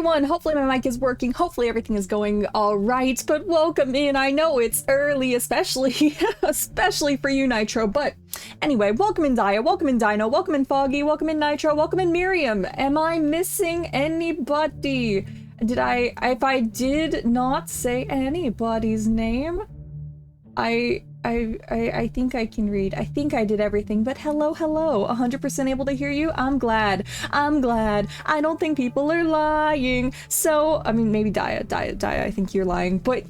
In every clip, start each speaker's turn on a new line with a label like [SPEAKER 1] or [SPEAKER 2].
[SPEAKER 1] everyone! Hopefully my mic is working, hopefully everything is going alright, but welcome in. I know it's early, especially especially for you, Nitro, but anyway, welcome in Dia, welcome in Dino, welcome in Foggy, welcome in Nitro, welcome in Miriam. Am I missing anybody? If I did not say anybody's name, I think I can read. I think I did everything, but hello, 100% able to hear you. I'm glad. I don't think people are lying. So, I mean, maybe Dia, I think you're lying, but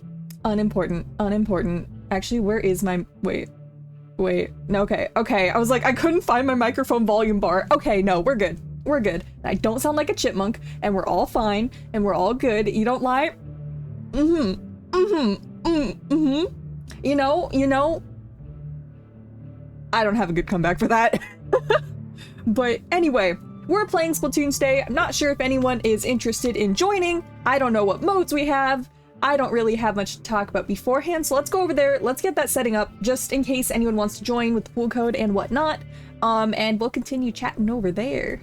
[SPEAKER 1] unimportant. Actually, where is my, wait, no, okay. I was like, I couldn't find my microphone volume bar. Okay, no, we're good. I don't sound like a chipmunk, and we're all fine, and we're all good. You don't lie? You know, I don't have a good comeback for that. But anyway, we're playing Splatoon today. I'm not sure if anyone is interested in joining. I don't know what modes we have. I don't really have much to talk about beforehand, so let's go over there. Let's get that setting up just in case anyone wants to join with the pool code and whatnot. And we'll continue chatting over there.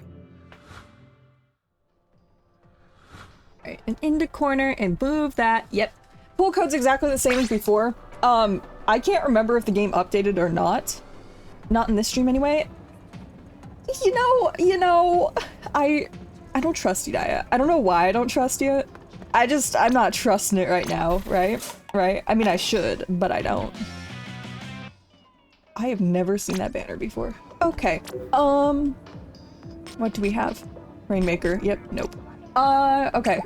[SPEAKER 1] All right, and into corner and move that. Yep. Pool code's exactly the same as before. I can't remember if the game updated or not. Not in this stream anyway. You know, I don't trust you, Dia. I don't know why I don't trust you. I'm not trusting it right now, right? I mean, I should, but I don't. I have never seen that banner before. Okay, what do we have? Rainmaker, yep, nope. Okay.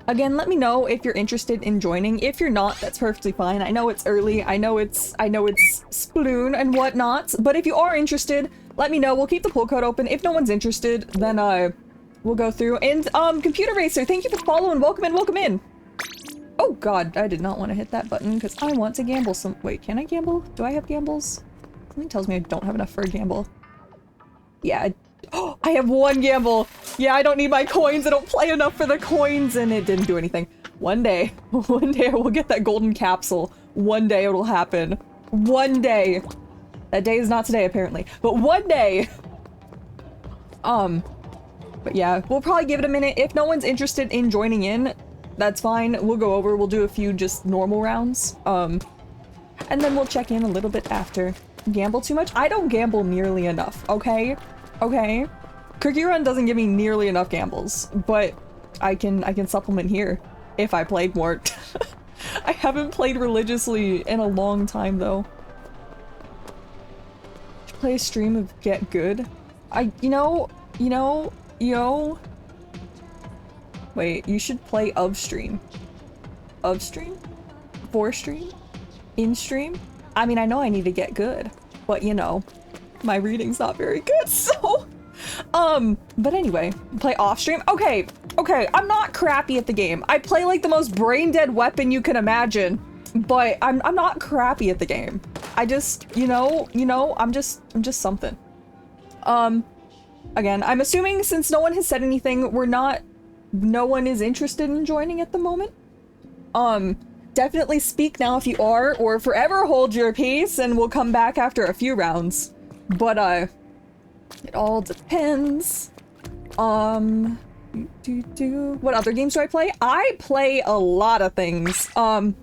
[SPEAKER 1] Again, let me know if you're interested in joining. If you're not, that's perfectly fine. I know it's early. I know it's Sploon and whatnot. But if you are interested, let me know. We'll keep the pool code open. If no one's interested, then we'll go through. And Computer Racer, thank you for following. Welcome in. Oh God, I did not want to hit that button because I want to gamble some. Wait, can I gamble? Do I have gambles? Something tells me I don't have enough for a gamble. Yeah. Oh, I have one gamble. Yeah, I don't need my coins. I don't play enough for the coins, and it didn't do anything. One day I will get that golden capsule. One day it'll happen. One day. That day is not today, apparently, but one day. But yeah, we'll probably give it a minute. If no one's interested in joining in, that's fine. We'll go over. We'll do a few just normal rounds. And then we'll check in a little bit after. Gamble too much? I don't gamble nearly enough. Okay. Cookie Run doesn't give me nearly enough gambles, but I can supplement here if I played more. I haven't played religiously in a long time though. Should play a stream of Get Good. Wait, you should play of stream. Of stream? For stream? In stream? I mean, I know I need to get good, but you know, my reading's not very good, so but anyway, play off stream. Okay, I'm not crappy at the game. I play like the most brain dead weapon you can imagine, but I'm not crappy at the game. I just, you know, I'm just something. Again, I'm assuming since no one has said anything, no one is interested in joining at the moment. Definitely speak now if you are, or forever hold your peace and we'll come back after a few rounds. But, it all depends. What other games do I play? I play a lot of things. On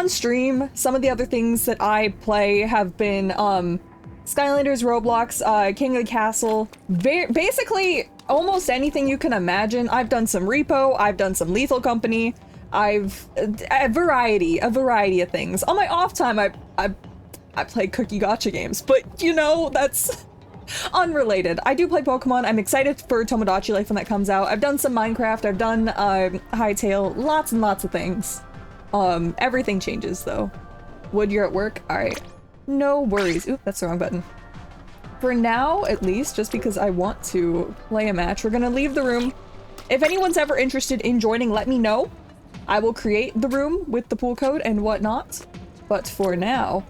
[SPEAKER 1] stream, some of the other things that I play have been, Skylanders, Roblox, King of the Castle, basically almost anything you can imagine. I've done some Repo, I've done some Lethal Company, I've a variety of things. On my off time, I play cookie gacha games, but you know, that's unrelated. I do play Pokemon. I'm excited for Tomodachi Life when that comes out. I've done some Minecraft, I've done Hytale, lots and lots of things. Everything changes though. Wood, you're at work? Alright. No worries. Oop, that's the wrong button. For now, at least, just because I want to play a match, we're gonna leave the room. If anyone's ever interested in joining, let me know. I will create the room with the pool code and whatnot. But for now,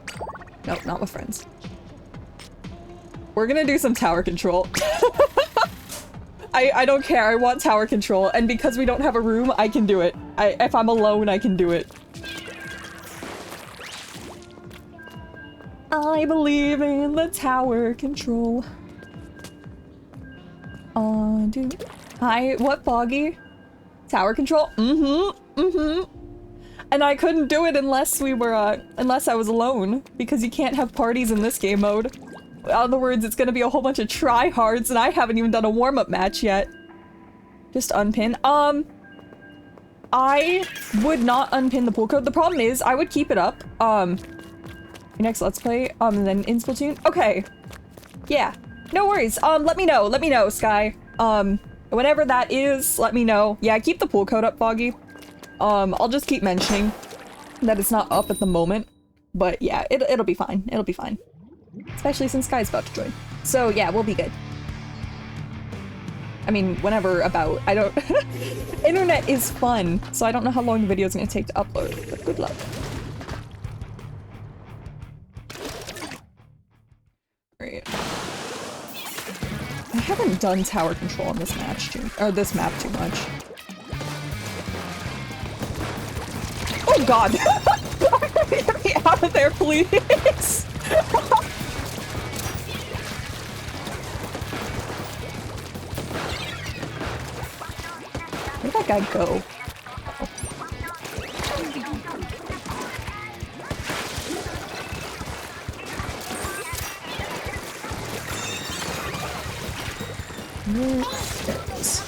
[SPEAKER 1] nope, not with friends. We're gonna do some tower control. I don't care, I want tower control, and because we don't have a room, I can do it. If I'm alone, I can do it. I believe in the tower control. Dude. Hi, what, Foggy? Tower control? And I couldn't do it unless we were, unless I was alone, because you can't have parties in this game mode. In other words, it's gonna be a whole bunch of tryhards, and I haven't even done a warm-up match yet. Just unpin. I would not unpin the pull code. The problem is, I would keep it up. Your next Let's Play, and then in Splatoon. Okay. Yeah. No worries. Let me know, Sky. Whenever that is, let me know. Yeah, keep the pull code up, Foggy. I'll just keep mentioning that it's not up at the moment. But yeah, it'll be fine. It'll be fine. Especially since Sky's about to join. So yeah, we'll be good. I mean, whenever about. I don't... Internet is fun, so I don't know how long the video is going to take to upload, but good luck. Alright. I haven't done tower control on this match this map too much. Oh god! Get me out of there, please! Where'd that guy go? There it is.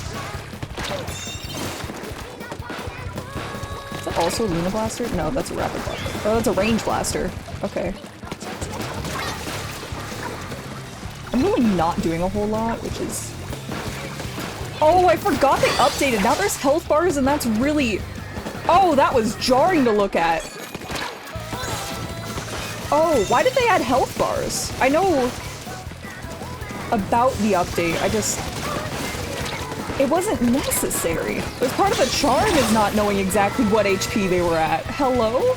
[SPEAKER 1] Is that also a Luna Blaster? No, that's a Rapid Blaster. Oh, that's a Range Blaster. Okay. I'm really not doing a whole lot, which is... Oh, I forgot they updated. Now there's health bars, and that's really... Oh, that was jarring to look at. Oh, why did they add health bars? I know about the update, I just... It wasn't necessary. It was part of the charm is not knowing exactly what HP they were at. Hello?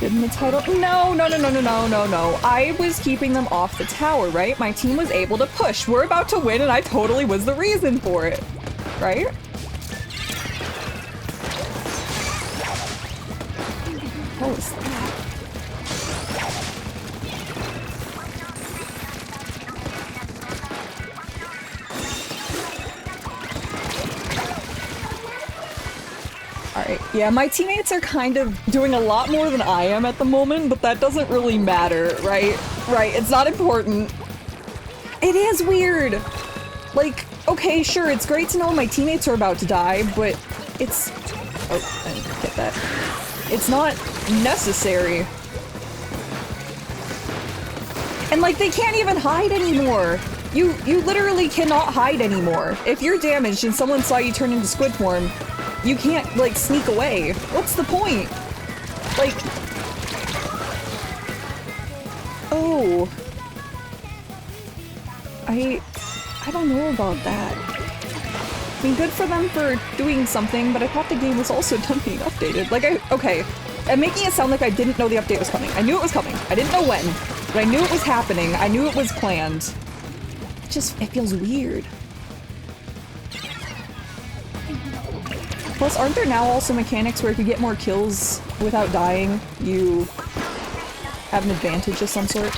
[SPEAKER 1] Good in the title? No. I was keeping them off the tower, right? My team was able to push. We're about to win and I totally was the reason for it. Right? What was that? Alright, yeah, my teammates are kind of doing a lot more than I am at the moment, but that doesn't really matter, right? Right, it's not important. It is weird! Like, okay, sure, it's great to know my teammates are about to die, but it's... Oh, I didn't get that. It's not necessary. And like, they can't even hide anymore! You literally cannot hide anymore. If you're damaged and someone saw you turn into squid form, you can't, like, sneak away. What's the point? Like... Oh. I don't know about that. I mean, good for them for doing something, but I thought the game was also done being updated. Like, okay. I'm making it sound like I didn't know the update was coming. I knew it was coming. I didn't know when, but I knew it was happening. I knew it was planned. It feels weird. Plus, aren't there now also mechanics where if you get more kills without dying, you have an advantage of some sort?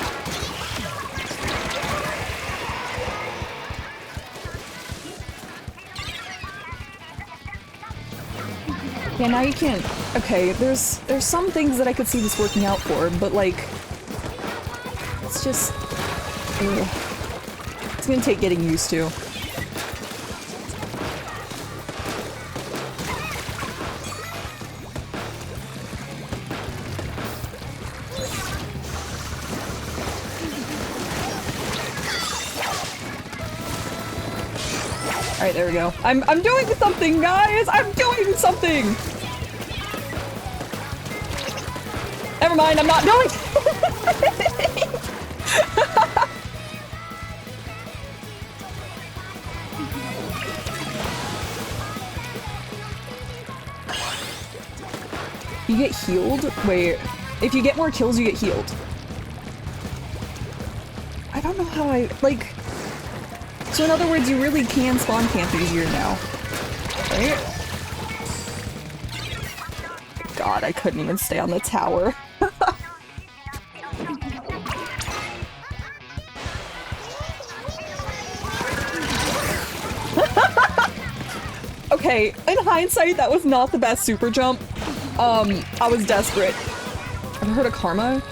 [SPEAKER 1] Yeah, now you can't... Okay, there's some things that I could see this working out for, but like... It's just... Ugh. It's gonna take getting used to. Alright, there we go. I'm doing something, guys! I'm doing something! Never mind, I'm not doing You get healed? Wait. If you get more kills, you get healed. I don't know how I... like... So in other words, you really can spawn camp easier now. Right? god, I couldn't even stay on the tower. Okay, in hindsight, that was not the best super jump. I was desperate. Ever heard of karma?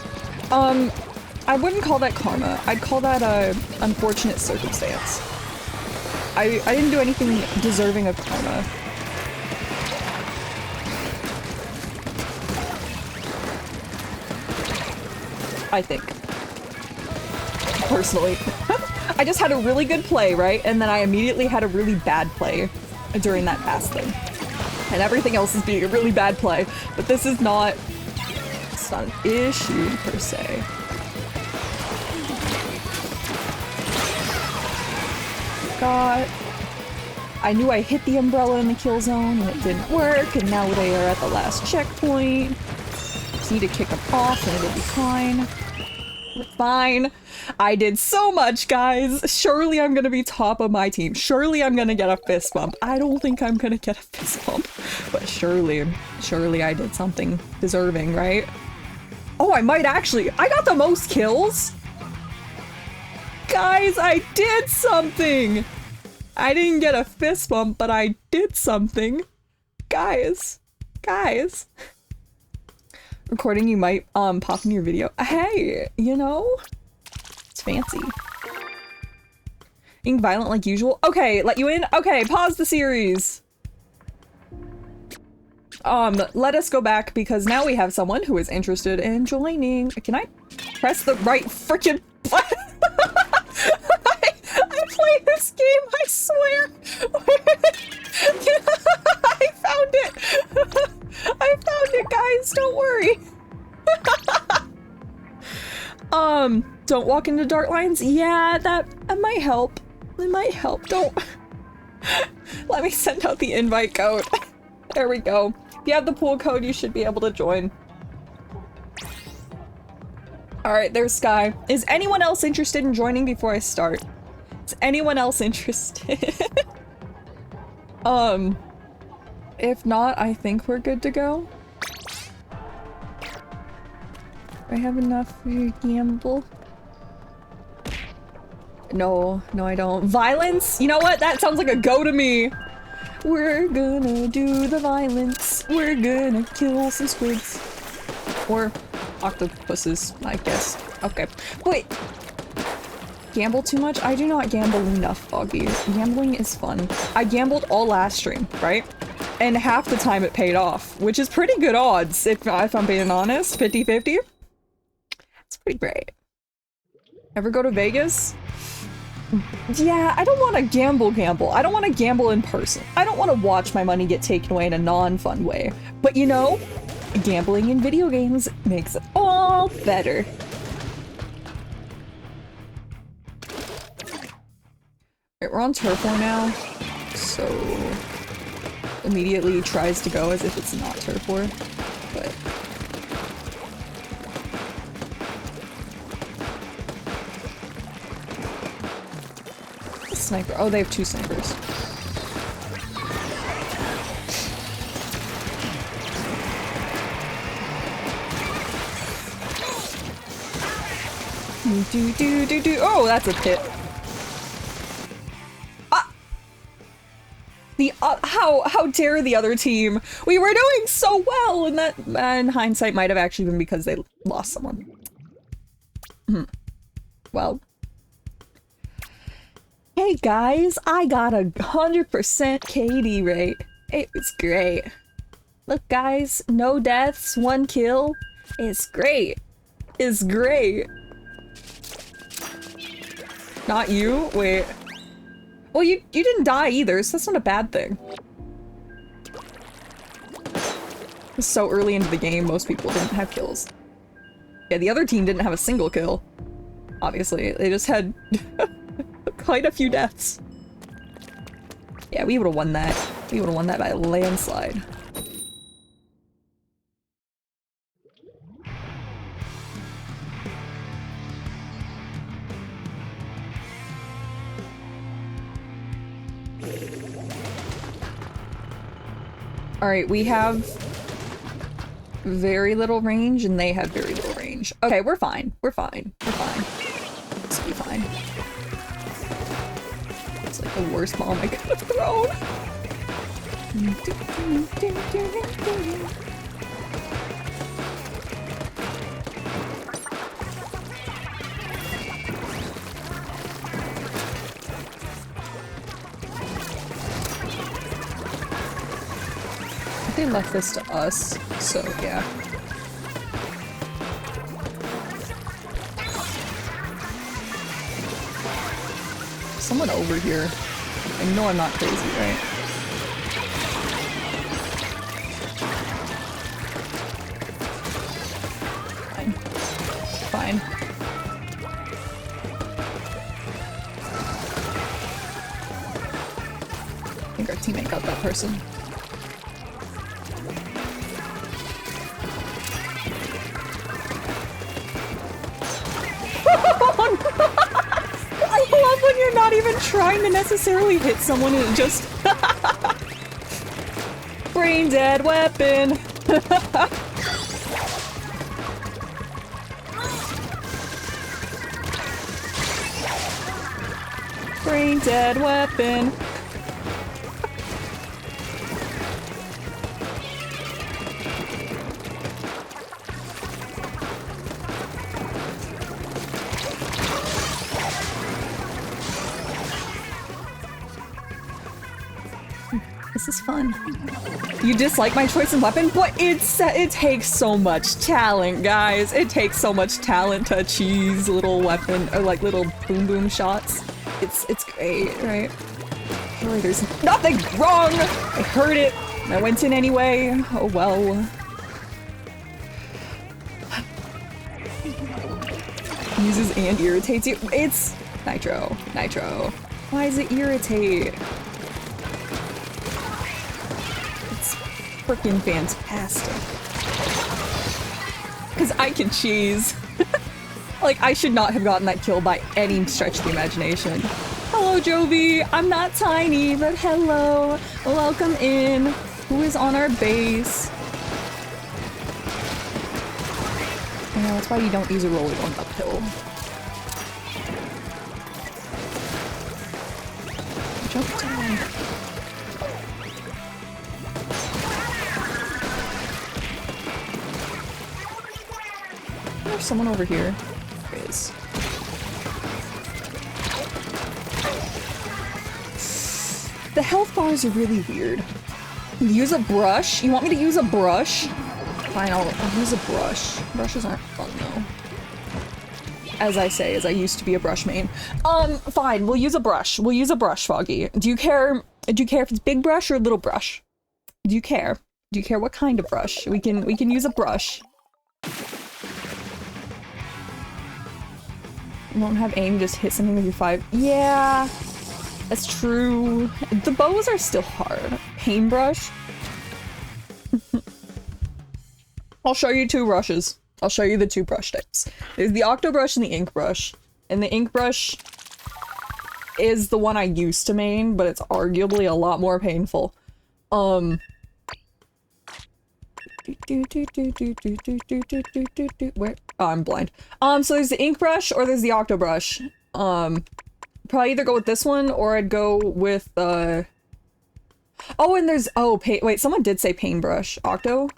[SPEAKER 1] I wouldn't call that karma. I'd call that a unfortunate circumstance. I didn't do anything deserving of karma. I think. Personally. I just had a really good play, right? And then I immediately had a really bad play during that past thing. And everything else is being a really bad play. But this is not... It's not an issue, per se. God. I knew I hit the umbrella in the kill zone and it didn't work, and now they are at the last checkpoint. Just need to kick them off and it'll be fine. Fine. I did so much, guys. Surely I'm gonna be top of my team. Surely I'm gonna get a fist bump. I don't think I'm gonna get a fist bump, but surely I did something deserving, right? Oh, I might actually. I got the most kills. Guys, I did something. I didn't get a fist bump, but I did something. Guys. Recording, you might pop in your video. Hey, you know, it's fancy. Being violent like usual. Okay, let you in. Okay, pause the series. Let us go back because now we have someone who is interested in joining. Can I press the right freaking button? I play this game, I swear. I found it. I found it, guys. Don't worry. Don't walk into dark lines. Yeah, that might help. It might help. Don't. Let me send out the invite code. There we go. If you have the pool code, you should be able to join. Alright, there's Sky. Is anyone else interested in joining before I start? Is anyone else interested? If not, I think we're good to go. Do I have enough for your gamble? No, I don't. Violence? You know what? That sounds like a go to me. We're gonna do the violence. We're gonna kill some squids. Or octopuses, I guess. Okay. Wait. Gamble too much? I do not gamble enough, Foggy. Gambling is fun. I gambled all last stream, right? And half the time it paid off, which is pretty good odds, if I'm being honest. 50-50. It's pretty great. Ever go to Vegas? Yeah, I don't want to gamble. I don't want to gamble in person. I don't want to watch my money get taken away in a non-fun way. But you know, gambling in video games makes it all better. Right, we're on turf war now, so immediately tries to go as if it's not turf war, but sniper. Oh, they have two snipers. Do. Oh, that's a pit. How dare the other team? We were doing so well, and that in hindsight might have actually been because they lost someone. Well. Hey guys, I got 100% KD rate. It was great. Look guys, no deaths, 1 kill. It's great. It's great. Not you? Wait. Well, you didn't die either, so that's not a bad thing. It's so early into the game, most people didn't have kills. Yeah, the other team didn't have a single kill. Obviously, they just had quite a few deaths. Yeah, we would've won that. We would've won that by a landslide. Alright, we have very little range and they have very little range. Okay, we're fine. We're fine. We're fine. This will be fine. It's like the worst bomb I could have thrown. They left this to us, so yeah. Someone over here. I know I'm not crazy, right? Fine. Fine. I think our teammate got that person. I love when you're not even trying to necessarily hit someone and it just brain dead weapon. Brain dead weapon. This is fun. You dislike my choice in weapon? But it takes so much talent, guys. It takes so much talent to cheese little weapon or like little boom boom shots. It's great, right? Really, there's nothing wrong. I heard it. And I went in anyway. Oh well. Uses and irritates you. It's Nitro. Nitro. Why does it irritate? Freaking fantastic. Because I can cheese. Like, I should not have gotten that kill by any stretch of the imagination. Hello, Jovi. I'm not tiny, but hello. Welcome in. Who is on our base? You know, that's why you don't use a roller going uphill. Jump down. There's someone over here. There is. The health bars are really weird. Use a brush? You want me to use a brush? Fine, I'll use a brush. Brushes aren't fun though. As I say, as I used to be a brush main. Fine, we'll use a brush. We'll use a brush, Foggy. Do you care if it's big brush or little brush? Do you care? Do you care what kind of brush? We can use a brush. You won't have aim, just hit something with your 5. Yeah, that's true. The bows are still hard. Paintbrush? I'll show you two brushes. I'll show you the two brush types. There's the Octo brush and the ink brush. And the ink brush is the one I used to main, but it's arguably a lot more painful. Where? Oh, I'm blind. So there's the ink brush or there's the Octo brush. Probably either go with this one or I'd go with oh, and there's wait, someone did say paintbrush. Octo?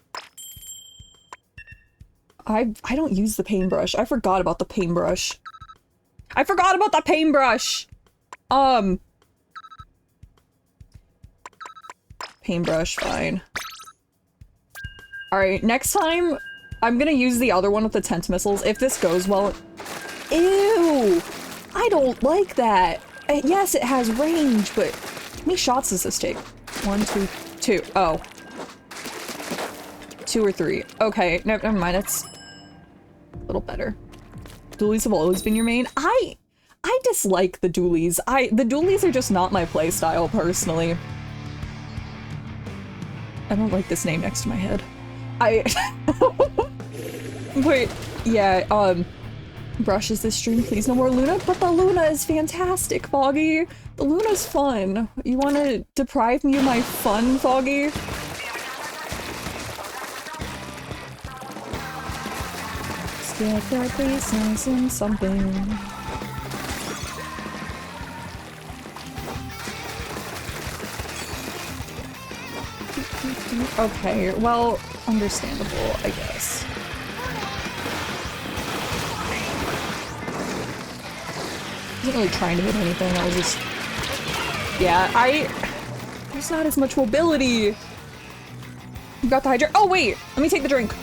[SPEAKER 1] I don't use the paintbrush. I forgot about the paintbrush. I forgot about the paintbrush. Paintbrush, fine. Alright, next time, I'm gonna use the other one with the tent missiles. If this goes well... Ew! I don't like that! Yes, it has range, but... How many shots does this take? 1, 2, 2. Oh. 2 or 3. Okay, never mind, it's... a little better. Dualies have always been your main. I dislike the dualies. The dualies are just not my playstyle, personally. I don't like this name next to my head. Wait, yeah, Brush, is this stream? Please no more Luna? But the Luna is fantastic, Foggy! The Luna's fun. You wanna deprive me of my fun, Foggy? Get that base nice and something. Okay, well, understandable, I guess. I wasn't really trying to hit anything, I was just... Yeah, there's not as much mobility! You got the hydrate. Oh wait! Let me take the drink.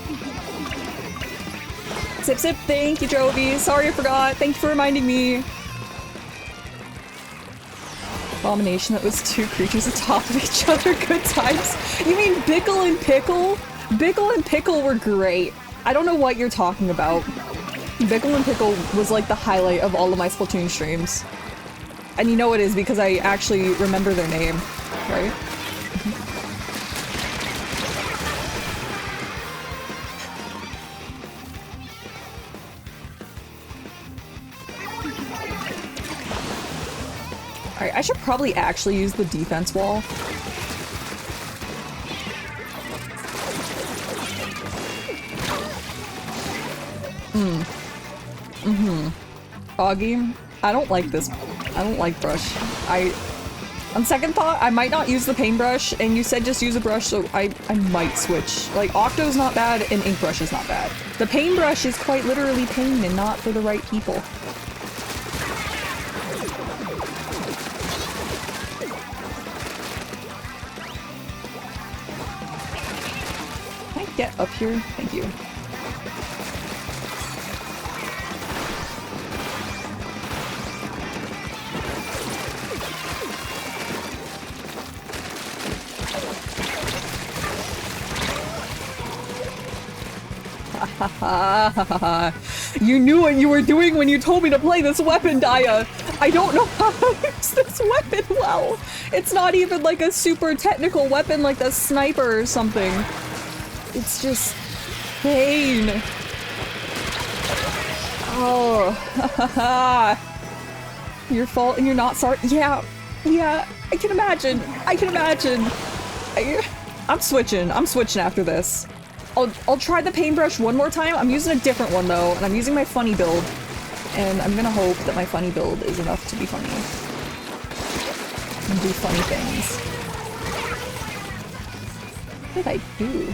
[SPEAKER 1] Sip sip, thank you, Jovi. Sorry I forgot. Thank you for reminding me. Abomination, that was two creatures atop of each other. Good times. You mean Bickle and Pickle? Bickle and Pickle were great. I don't know what you're talking about. Bickle and Pickle was like the highlight of all of my Splatoon streams. And you know it is because I actually remember their name, right? Alright, I should probably actually use the defense wall. Foggy, I don't like this. I don't like brush. On second thought, I might not use the paintbrush, and you said just use a brush, so I might switch. Like, Octo's not bad, and Inkbrush is not bad. The paintbrush is quite literally pain and not for the right people. Can I get up here? Thank you. You knew what you were doing when you told me to play this weapon, Daya. I don't know how to use this weapon well. It's not even like a super technical weapon like the sniper or something. It's just pain. Oh, your fault and you're not sorry. Yeah, I can imagine. I'm switching after this. I'll try the paintbrush one more time. I'm using a different one though, and I'm using my funny build. And I'm gonna hope that my funny build is enough to be funny. And do funny things. What did I do?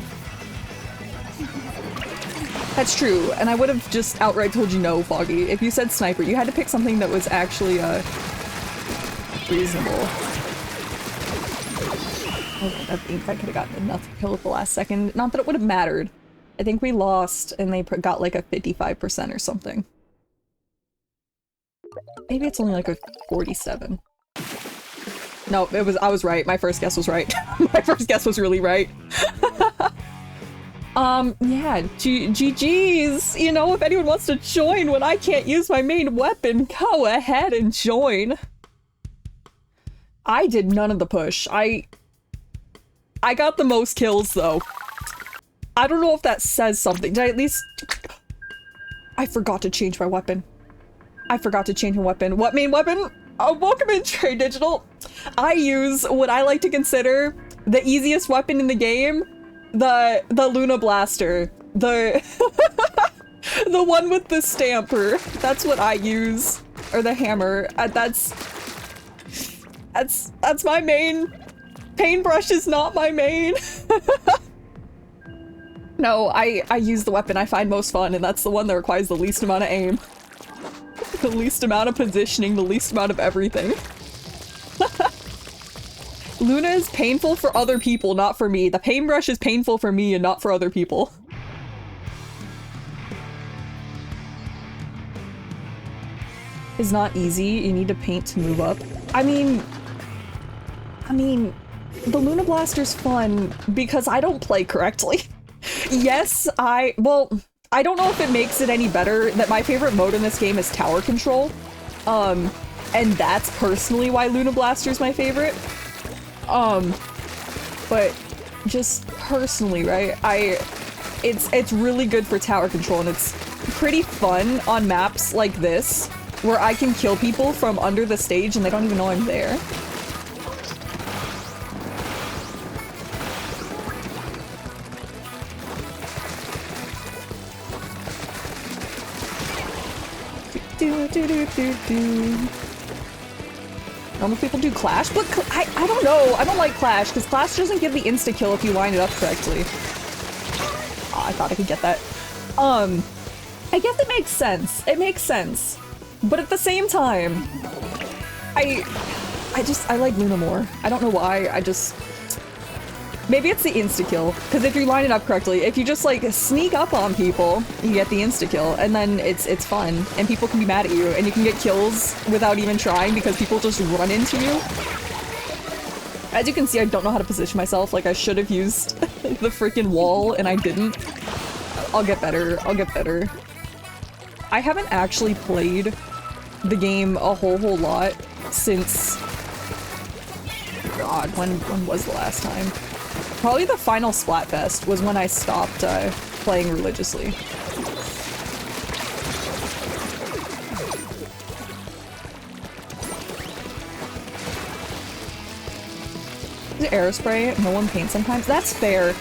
[SPEAKER 1] That's true, and I would have just outright told you no, Foggy. If you said sniper, you had to pick something that was actually, reasonable. I think I could have gotten enough kill at the last second. Not that it would have mattered. I think we lost and they got like a 55% or something. Maybe it's only like a 47. No, I was right. My first guess was right. My first guess was really right. Yeah, GG's. You know, if anyone wants to join when I can't use my main weapon, go ahead and join. I did none of the push. I got the most kills, though. I don't know if that says something. Did I at least... I forgot to change my weapon. What main weapon? Oh, welcome in, Trade Digital. I use what I like to consider the easiest weapon in the game. The Luna Blaster. The... the one with the stamper. That's what I use. Or the hammer. That's my main... Paintbrush is not my main. No, I use the weapon I find most fun, and that's the one that requires the least amount of aim. The least amount of positioning, the least amount of everything. Luna is painful for other people, not for me. The paintbrush is painful for me and not for other people. It's not easy. You need to paint to move up. I mean, the Luna Blaster's fun because I don't play correctly. Yes, well, I don't know if it makes it any better that my favorite mode in this game is tower control. And that's personally why Luna Blaster's my favorite. But just personally, right? It's really good for tower control, and it's pretty fun on maps like this where I can kill people from under the stage and they don't even know I'm there. Normal people do Clash, but I don't know. I don't like Clash, because Clash doesn't give the insta-kill if you line it up correctly. Oh, I thought I could get that. I guess it makes sense. It makes sense. But at the same time, I like Luna more. I don't know why, maybe it's the insta-kill, because if you line it up correctly, if you just like sneak up on people, you get the insta-kill, and then it's fun, and people can be mad at you, and you can get kills without even trying because people just run into you. As you can see, I don't know how to position myself. Like, I should have used the freaking wall, and I didn't. I'll get better. I'll get better. I haven't actually played the game a whole lot since... God, when was the last time? Probably the final Splatfest was when I stopped playing religiously. Is it Aerospray? No one paints sometimes? That's fair.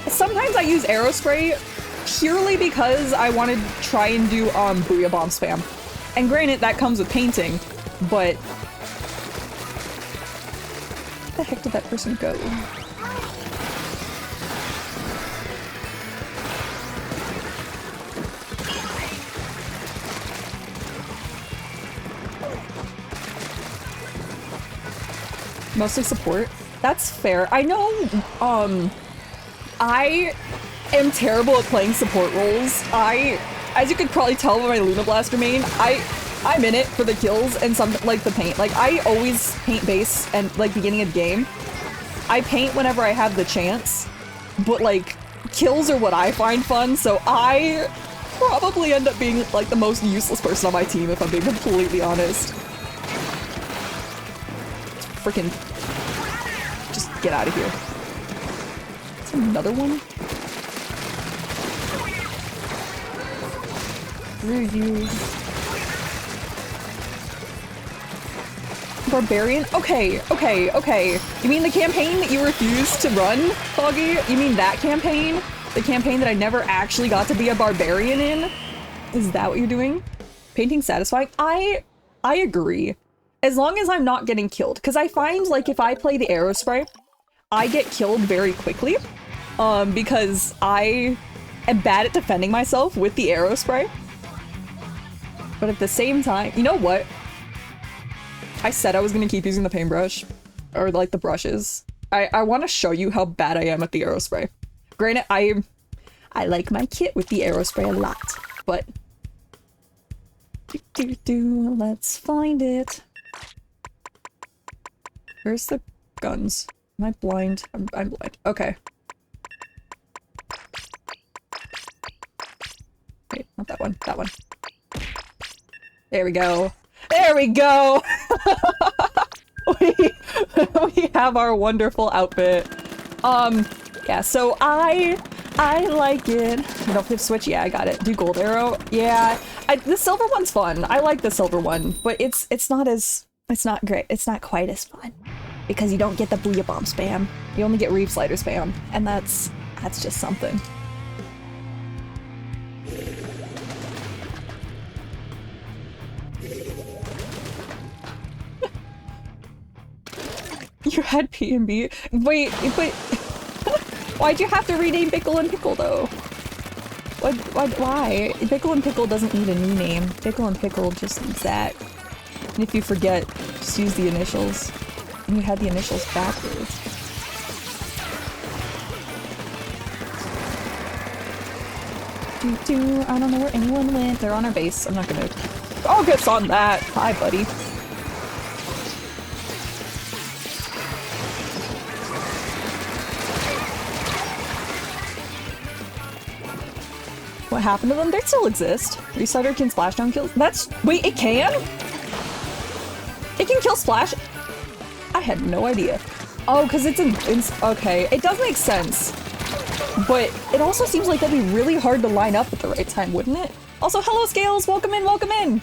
[SPEAKER 1] Sometimes I use Aerospray purely because I want to try and do Booyah Bomb spam. And granted, that comes with painting, but... Where the heck did that person go? Mostly support. That's fair. I know, I am terrible at playing support roles. As you could probably tell by my Luna Blaster main, I'm in it for the kills and some, like, the paint. Like, I always paint base and, like, beginning of the game. I paint whenever I have the chance, but, like, kills are what I find fun, so I probably end up being, like, the most useless person on my team, if I'm being completely honest. Freaking... Just get out of here. Is there another one? Where are you? Barbarian? Okay. You mean the campaign that you refused to run, Foggy? You mean that campaign? The campaign that I never actually got to be a barbarian in? Is that what you're doing? Painting satisfying? I agree. As long as I'm not getting killed. Because I find, like, if I play the Aerospray, I get killed very quickly. Because I am bad at defending myself with the Aerospray. But at the same time, you know what? I said I was gonna keep using the paintbrush. Or, like, the brushes. I want to show you how bad I am at the Aerospray. Granted, I like my kit with the Aerospray a lot. But... Let's find it. Where's the guns? Am I blind? I'm blind. Okay. Wait, not that one. That one. There we go. There we go! we have our wonderful outfit. Yeah, so I like it. You don't flip switch? Yeah, I got it. Do gold arrow? Yeah. The silver one's fun. I like the silver one, but it's not great. It's not quite as fun. Because you don't get the Booyah Bomb spam. You only get Reef Slider spam. And that's just something. You had P&B? Wait, but... Why'd you have to rename Pickle and Pickle, though? Why? Pickle and Pickle doesn't need a new name. Pickle and Pickle just needs that. And if you forget, just use the initials. And you had the initials backwards. I don't know where anyone went. They're on our base. I'm not gonna... I'll get on that! Hi, buddy. What happened to them? They still exist. Restarter can splashdown kills. That's... Wait, it can? It can kill splash? I had no idea. Oh, because it's an... Okay, it does make sense. But it also seems like that'd be really hard to line up at the right time, wouldn't it? Also, hello, Scales! Welcome in, welcome in!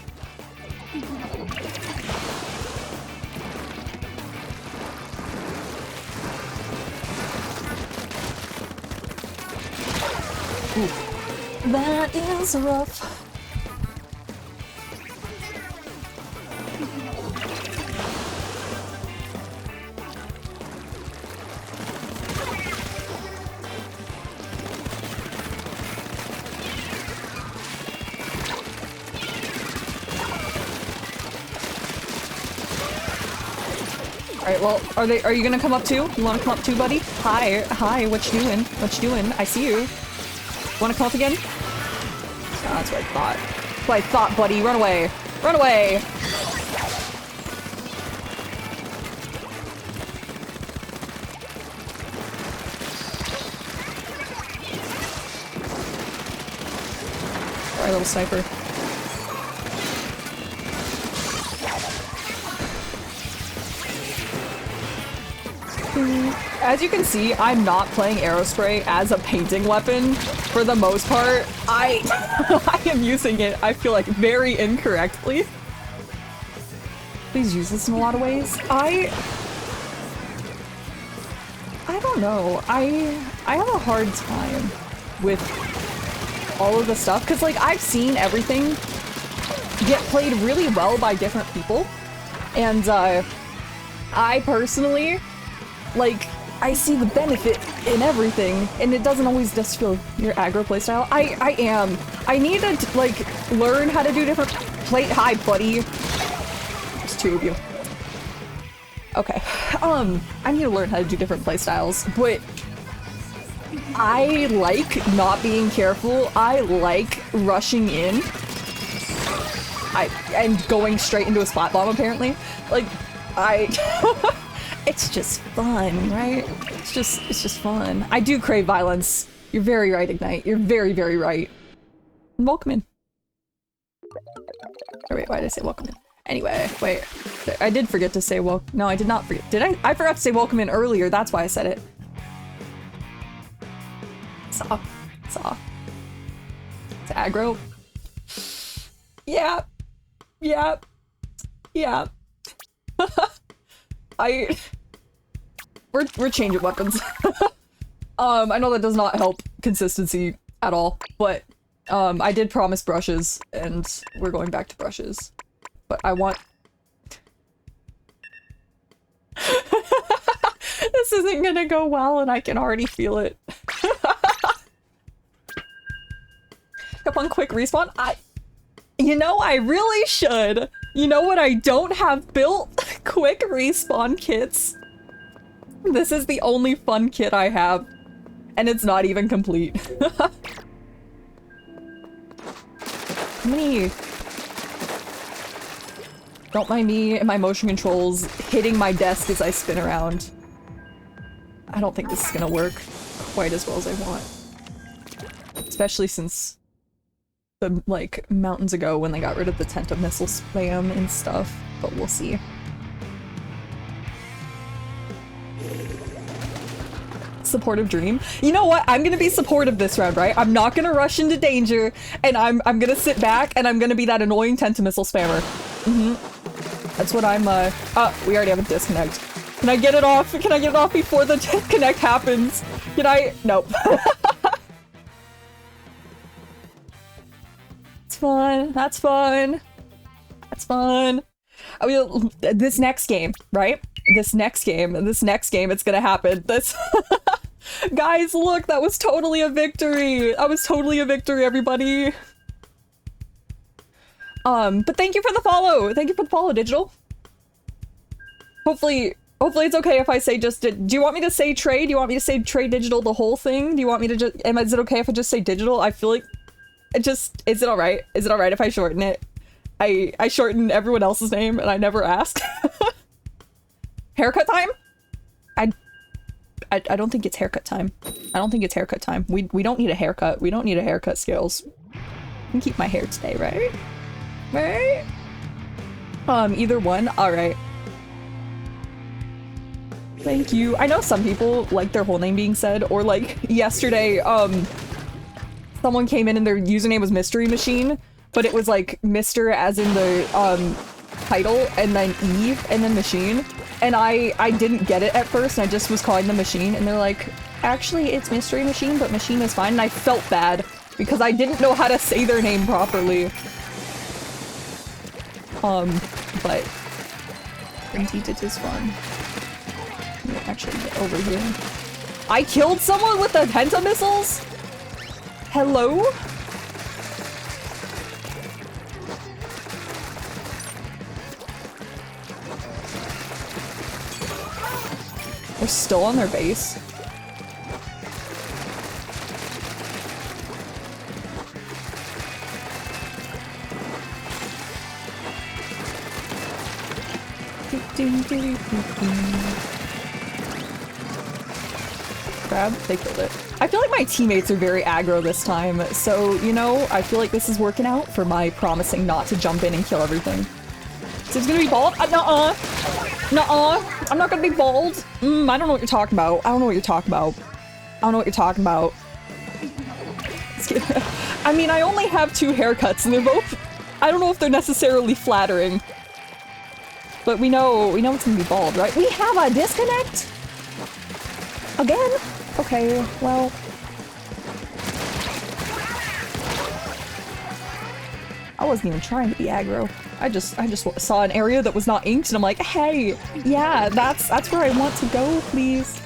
[SPEAKER 1] Ooh. That is rough. Alright, well, are you gonna come up too? You wanna come up too, buddy? Hi, what you doing? What you doing? I see you. Wanna come up again? Oh, that's what I thought. That's what I thought, buddy. Run away. Run away! Alright, little sniper. As you can see, I'm not playing Aerospray as a painting weapon for the most part. I am using it, I feel like, very incorrectly. Please use this in a lot of ways. I don't know. I have a hard time with all of the stuff because, like, I've seen everything get played really well by different people, and I personally, like, I see the benefit in everything, and it doesn't always just feel your aggro playstyle. I need to, like, learn how to do different hi, buddy. There's two of you. Okay. I need to learn how to do different playstyles, but I like not being careful. I like rushing in. And going straight into a splat bomb, apparently. Like, it's just fun, right? It's just fun. I do crave violence. You're very right, Ignite. You're very, very right. Welcome in. Oh, wait, why did I say welcome in? Anyway, wait. I did forget to say no, I did not forget. Did I? I forgot to say welcome in earlier. That's why I said it. Saw. It's aggro. Yeah. We're changing weapons. I know that does not help consistency at all, but I did promise brushes, and we're going back to brushes. But I want... This isn't gonna go well, and I can already feel it. Up on quick respawn? You know, I really should. You know what I don't have built? Quick respawn kits. This is the only fun kit I have, and it's not even complete. How many... Don't mind me and my motion controls hitting my desk as I spin around. I don't think this is gonna work quite as well as I want. Especially since the, like, mountains ago when they got rid of the Tenta missile spam and stuff, but we'll see. Supportive dream. You know what? I'm gonna be supportive this round, right? I'm not gonna rush into danger, and I'm gonna sit back, and I'm gonna be that annoying Tenta missile spammer. That's what I'm, oh, we already have a disconnect. Can I get it off? Can I get it off before the disconnect happens? Can I? Nope. It's fun. That's fun. That's fun. I mean, this next game, right? This next game, it's gonna happen. This... Guys, look, that was totally a victory. That was totally a victory, everybody. But thank you for the follow. Thank you for the follow, Digital. Hopefully it's okay if I say just... Do you want me to say Trey? Do you want me to say Trey Digital the whole thing? Do you want me to just... Is it okay if I just say Digital? I feel like... Is it alright? Is it alright if I shorten it? I shorten everyone else's name and I never ask. Haircut time? I don't think it's haircut time. I don't think it's haircut time. We don't need a haircut. We don't need a haircut, Skills. I can keep my hair today, right? Right? Either one? Alright. Thank you. I know some people like their whole name being said, or like yesterday, someone came in and their username was Mystery Machine, but it was like Mr. as in the title, and then E, and then Machine. And I didn't get it at first, and I just was calling them Machine, and they're like, actually it's Mystery Machine, but Machine is fine, and I felt bad, because I didn't know how to say their name properly. But indeed it is fun. Let me actually get over here. I killed someone with the Tenta missiles? Hello? They're still on their base. Grab, they killed it. I feel like my teammates are very aggro this time, so, you know, I feel like this is working out for my promising not to jump in and kill everything. So it's gonna be bald? Nuh-uh. Nuh-uh. I'm not gonna be bald. I don't know what you're talking about. I don't know what you're talking about. I don't know what you're talking about. I mean, I only have 2 haircuts, and they're both... I don't know if they're necessarily flattering. But we know it's gonna be bald, right? We have a disconnect? Again? Okay, well... I wasn't even trying to be aggro. I just saw an area that was not inked and I'm like, hey, yeah, that's where I want to go, please.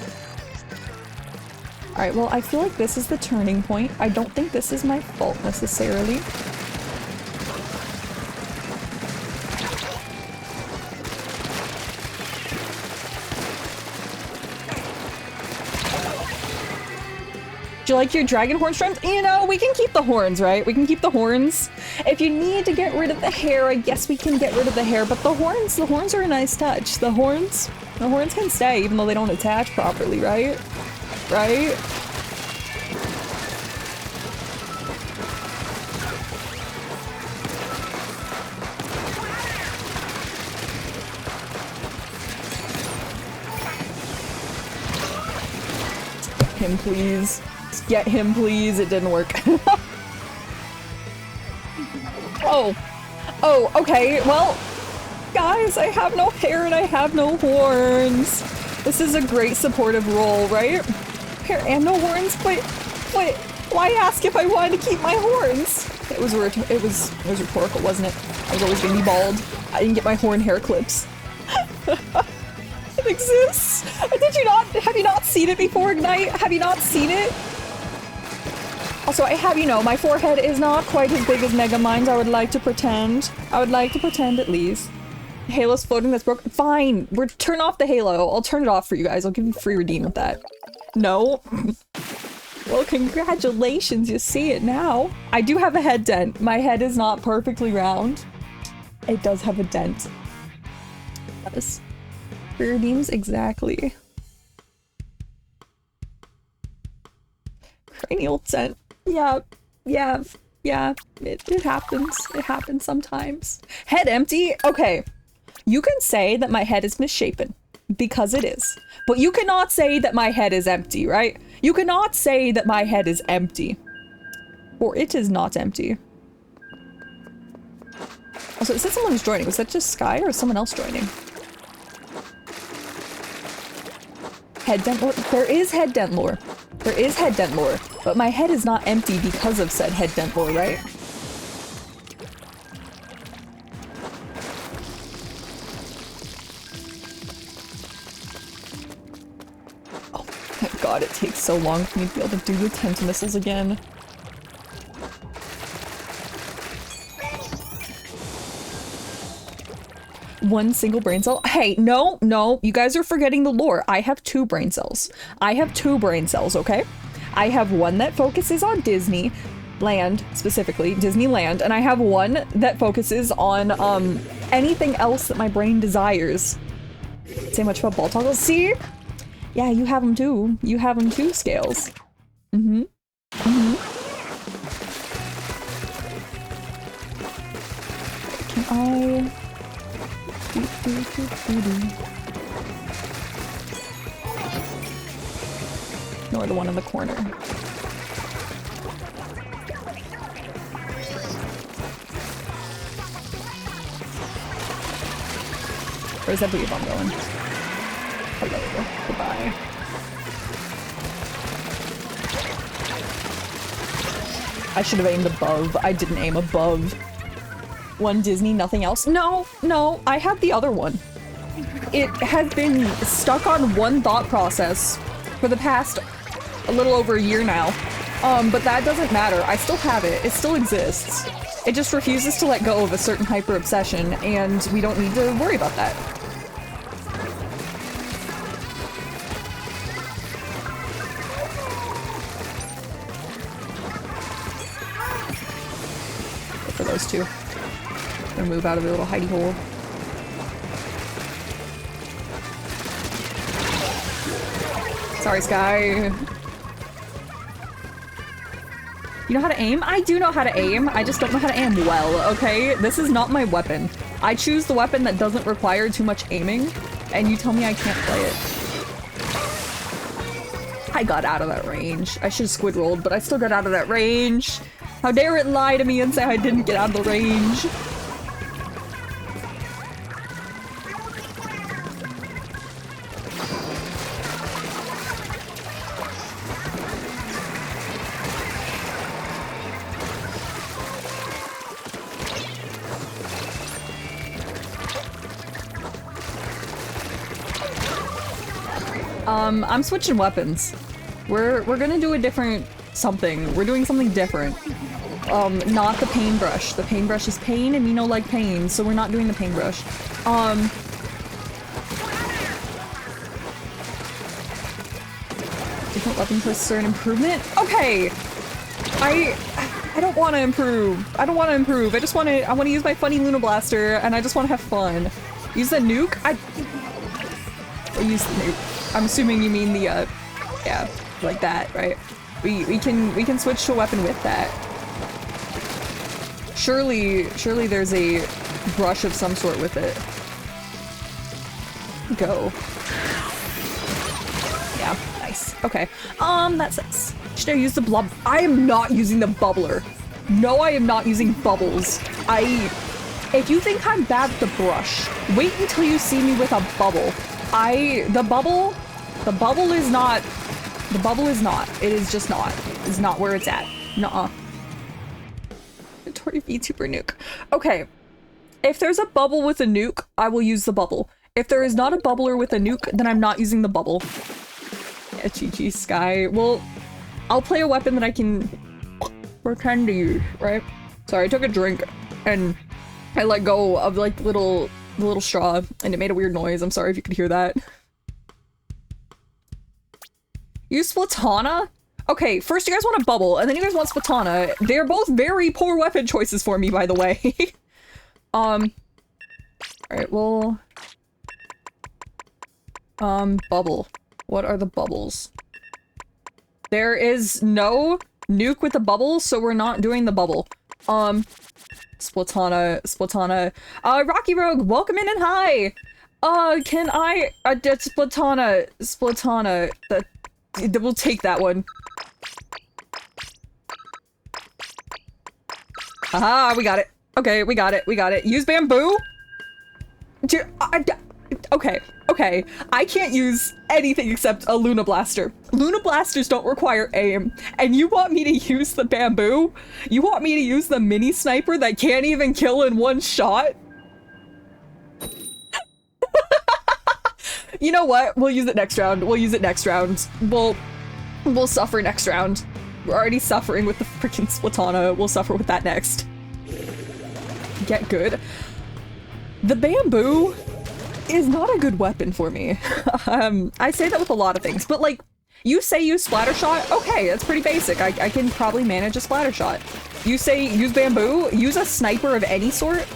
[SPEAKER 1] Alright, well, I feel like this is the turning point. I don't think this is my fault necessarily. Do you like your dragon horn strums? You know, we can keep the horns, right? We can keep the horns. If you need to get rid of the hair, I guess we can get rid of the hair, but the horns are a nice touch. The horns can stay even though they don't attach properly, right? Right? Him, please. Just get him, please. It didn't work. Oh, okay. Well, guys, I have no hair and I have no horns. This is a great supportive role, right? Hair and no horns? Wait, why ask if I wanted to keep my horns? It was rhetorical, wasn't it? I was always gonna be bald. I didn't get my horn hair clips. It exists! Have you not seen it before, Ignite? Have you not seen it? Also, I have you know, my forehead is not quite as big as Megamind's. I would like to pretend. At least. Halo's floating, that's broken. Fine! Turn off the halo. I'll turn it off for you guys. I'll give you free redeem with that. No? Well, congratulations, you see it now. I do have a head dent. My head is not perfectly round. It does have a dent. Yes. Free redeems? Exactly. Cranial dent. Yeah. It happens. It happens sometimes. Head empty? Okay. You can say that my head is misshapen. Because it is. But you cannot say that my head is empty, right? You cannot say that my head is empty. Or it is not empty. Also, it said someone was joining. Was that just Sky or someone else joining? Head dent lore? There is head dent lore. There is head dent lore. But my head is not empty because of said head dent lore, right? Oh my god, it takes so long for me to be able to do the tent missiles again. One single brain cell? Hey, no, you guys are forgetting the lore. I have 2 brain cells. I have 2 brain cells, okay? I have one that focuses on Disneyland, specifically, Disneyland, and I have one that focuses on, anything else that my brain desires. Say much about ball toggles. See? Yeah, you have them too. You have them too, Scales. Can I... Nor the one in the corner. Where's that booty bomb going? Hello. Goodbye. I should have aimed above. I didn't aim above. One Disney, nothing else? No, I have the other one. It has been stuck on one thought process for the past a little over a year now. But that doesn't matter. I still have it. It still exists. It just refuses to let go of a certain hyper obsession, and we don't need to worry about that. those two. Gonna move out of the little hidey hole. Sorry, Sky. You know how to aim? I do know how to aim. I just don't know how to aim well, okay? This is not my weapon. I choose the weapon that doesn't require too much aiming, and you tell me I can't play it. I got out of that range. I should have squid rolled, but I still got out of that range. How dare it lie to me and say I didn't get out of the range. I'm switching weapons. We're gonna do a different something. We're doing something different. Not the paintbrush. The paintbrush is pain and we know like pain, so we're not doing the paintbrush. Different weapon choices are an improvement? Okay! I don't want to improve. I don't want to improve. I want to use my funny Luna Blaster and I just want to have fun. Use the nuke? I'll use the nuke. I'm assuming you mean the, yeah, like that, right? We can switch to a weapon with that. Surely there's a brush of some sort with it. Go. Yeah, nice. Okay. That sucks. Should I use the blub? I am not using the bubbler. No, I am not using bubbles. If you think I'm bad with the brush, wait until you see me with a bubble. The bubble is not, it is just not. It's not where it's at. Nuh-uh. Tori VTuber nuke. Okay. If there's a bubble with a nuke, I will use the bubble. If there is not a bubbler with a nuke, then I'm not using the bubble. Yeah, GG Sky. Well, I'll play a weapon that I can pretend to use, right? Sorry, I took a drink and I let go of like the little straw and it made a weird noise. I'm sorry if you could hear that. Use Splatana? Okay, first you guys want a bubble, and then you guys want Splatana. They're both very poor weapon choices for me, by the way. Alright, well... bubble. What are the bubbles? There is no nuke with a bubble, so we're not doing the bubble. Splatana. Rocky Rogue, welcome in and hi! Splatana, we'll take that one. Aha, we got it. Okay, we got it. Use bamboo? Okay. I can't use anything except a Luna Blaster. Luna Blasters don't require aim. And you want me to use the bamboo? You want me to use the mini sniper that can't even kill in one shot? You know what? We'll use it next round. We'll suffer next round. We're already suffering with the freaking Splatana. We'll suffer with that next. Get good. The bamboo is not a good weapon for me. I say that with a lot of things, but like, you say use splatter shot? Okay, that's pretty basic. I can probably manage a splatter shot. You say use bamboo? Use a sniper of any sort?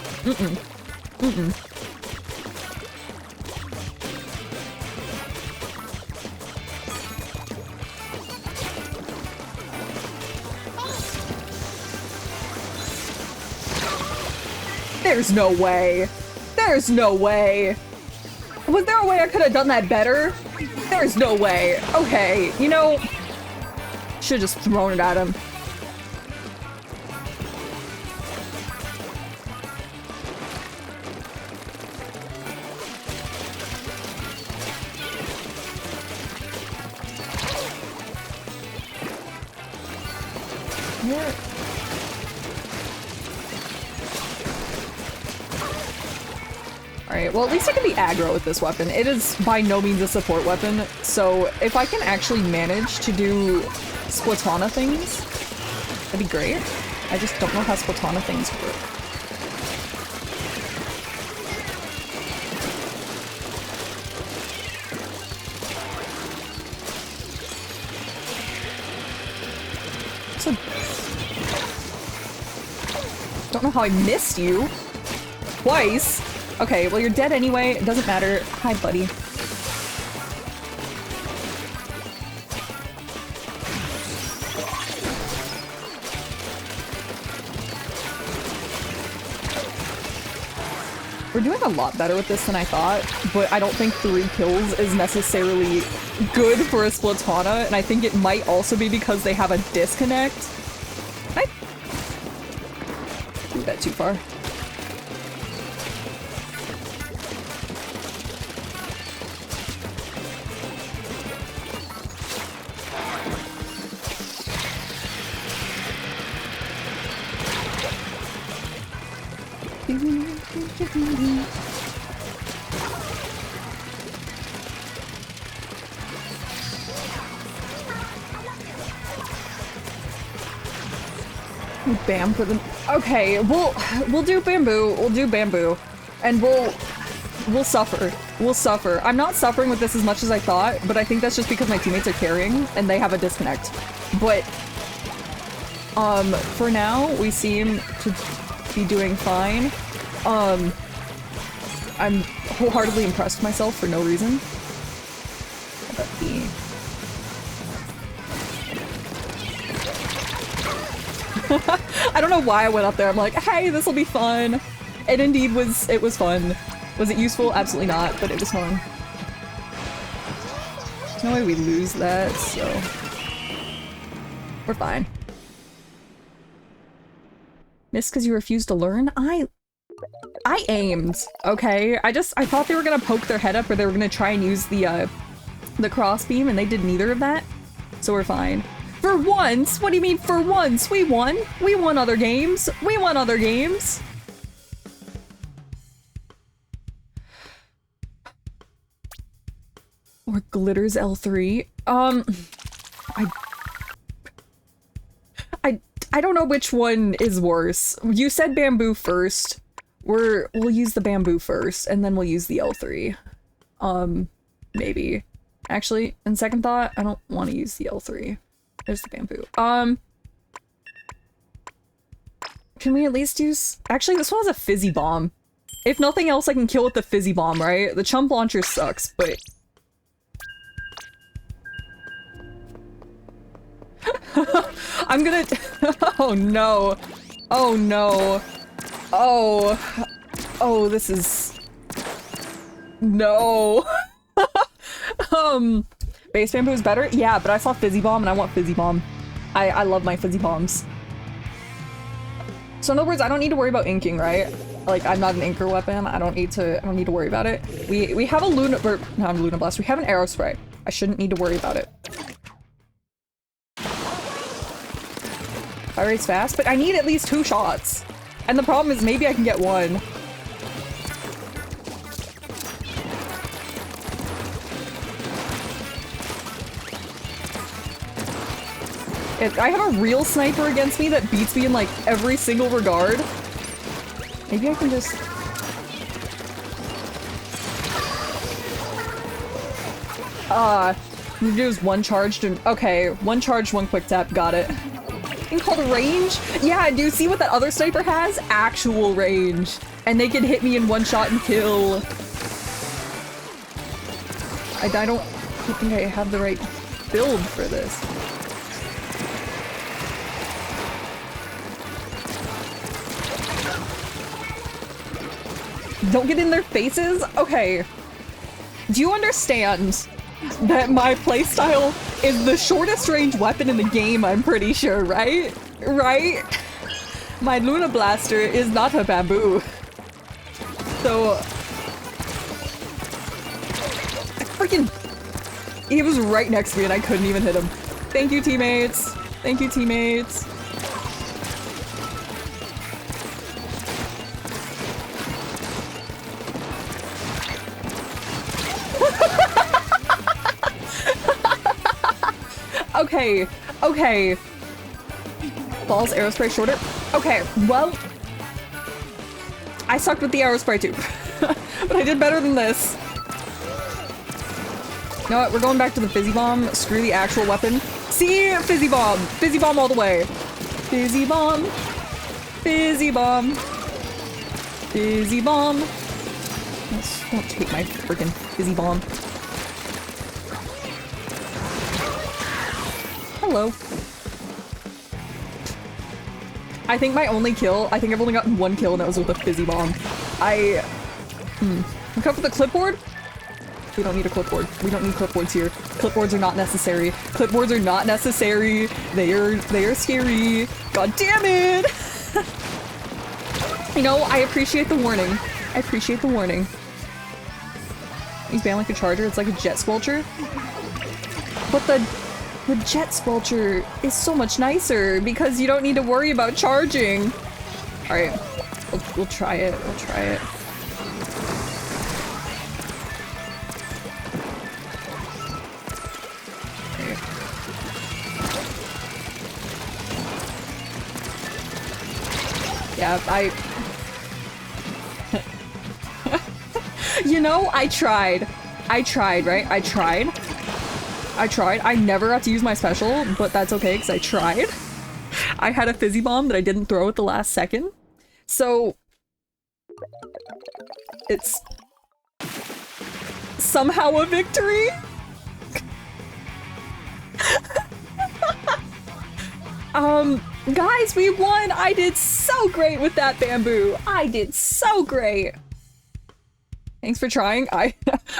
[SPEAKER 1] There's no way. There's no way. Was there a way I could have done that better? There's no way. Okay, you know, should've just thrown it at him. Yeah. Alright, well at least I can be aggro with this weapon. It is by no means a support weapon, so if I can actually manage to do Splatana things, that'd be great. I just don't know how Splatana things work. know how I missed you. Twice. Okay, well, you're dead anyway. It doesn't matter. Hi, buddy. We're doing a lot better with this than I thought, but I don't think 3 kills is necessarily good for a Splatana, and I think it might also be because they have a disconnect. I threw that too far. Bam for them. Okay, we'll do bamboo. We'll do bamboo, and we'll suffer. We'll suffer. I'm not suffering with this as much as I thought, but I think that's just because my teammates are carrying and they have a disconnect. But for now, we seem to be doing fine. I'm wholeheartedly impressed with myself for no reason. How about the... I don't know why I went up there. I'm like, hey, this will be fun. It indeed was, it was fun. Was it useful? Absolutely not, but it was fun. There's no way we lose that, so... We're fine. Missed because you refused to learn? I aimed, okay? I thought they were gonna poke their head up or they were gonna try and use the crossbeam, and they did neither of that. So we're fine. For once? What do you mean for once? We won! We won other games! We won other games! Or Glitters L3. I don't know which one is worse. You said bamboo first. We'll use the bamboo first, and then we'll use the L3. Maybe. Actually, in second thought, I don't want to use the L3. There's the bamboo. Can we at least use... Actually, this one has a fizzy bomb. If nothing else, I can kill with the fizzy bomb, right? The chump launcher sucks, but... I'm gonna... Oh no. Oh no. Oh. Oh, this is... No. Base bamboo is better? Yeah, but I saw fizzy bomb and I want fizzy bomb. I love my fizzy bombs. So in other words, I don't need to worry about inking, right? Like, I'm not an inker weapon. I don't need to worry about it. We have a Luna... Or, not a Luna Blast. We have an arrow spray. I shouldn't need to worry about it. Fire rate's fast, but I need at least 2 shots. And the problem is maybe I can get 1. I have a real sniper against me that beats me in like every single regard. Maybe I can just... you use 1 charged and... Okay, 1 charged, 1 quick tap, got it. Thing called range? Yeah, do you see what that other sniper has? Actual range. And they can hit me in 1 shot and kill. I don't think I have the right build for this. Don't get in their faces? Okay. Do you understand that my playstyle is the shortest range weapon in the game, I'm pretty sure, right? Right? My Luna Blaster is not a bamboo. So... Freaking... He was right next to me and I couldn't even hit him. Thank you, teammates. Thank you, teammates. Okay, okay. Balls, arrow spray shorter. Okay, well, I sucked with the arrow spray too, but I did better than this. You know what? We're going back to the fizzy bomb. Screw the actual weapon. See, fizzy bomb all the way. Fizzy bomb. Fizzy bomb. Fizzy bomb. Don't take my freaking fizzy bomb. Hello. I think my only kill, I think I've only gotten one kill and that was with a fizzy bomb. Look out for the clipboard? We don't need a clipboard. We don't need clipboards here. Clipboards are not necessary. Clipboards are not necessary. They are scary. God damn it! You know, I appreciate the warning. I appreciate the warning. He's banned like a charger. It's like a jet squelcher. But the jet squelcher is so much nicer because you don't need to worry about charging. All right, we'll try it. We'll try it. Yeah, you know, I tried, right? I tried. I never got to use my special, but that's okay, because I tried. I had a fizzy bomb that I didn't throw at the last second. So... it's... somehow a victory? Guys, we won! I did so great with that bamboo! I did so great! Thanks for trying.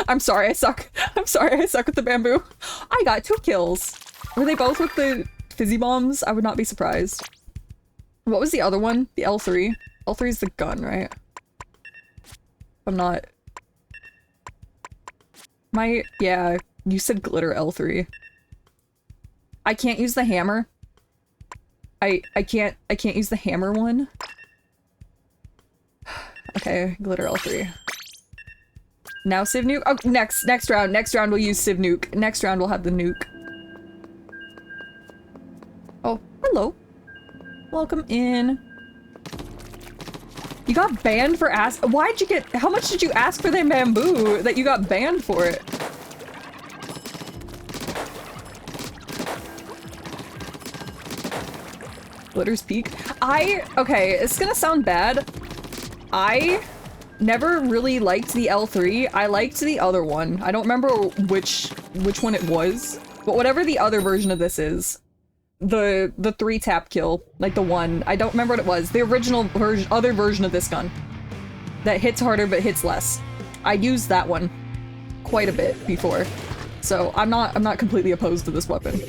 [SPEAKER 1] I'm sorry, I suck. I'm sorry, I suck with the bamboo. I got 2 kills. Were they both with the fizzy bombs? I would not be surprised. What was the other one? The L3. L3 is the gun, right? I'm not... yeah, you said glitter L3. I can't use the hammer. I can't use the hammer one. Okay, glitter L3. Now Civ Nuke? Oh, next round we'll use Civ Nuke. Next round we'll have the nuke. Oh, hello. Welcome in. You got banned for why'd you get- how much did you ask for the bamboo that you got banned for it? Glitter's Peak? Okay, it's gonna sound bad. I never really liked the L3. I liked the other one. I don't remember which one it was, but whatever the other version of this is. The 3-tap kill, like the one. I don't remember what it was. The original version, other version of this gun. That hits harder but hits less. I used that one quite a bit before. So I'm not completely opposed to this weapon.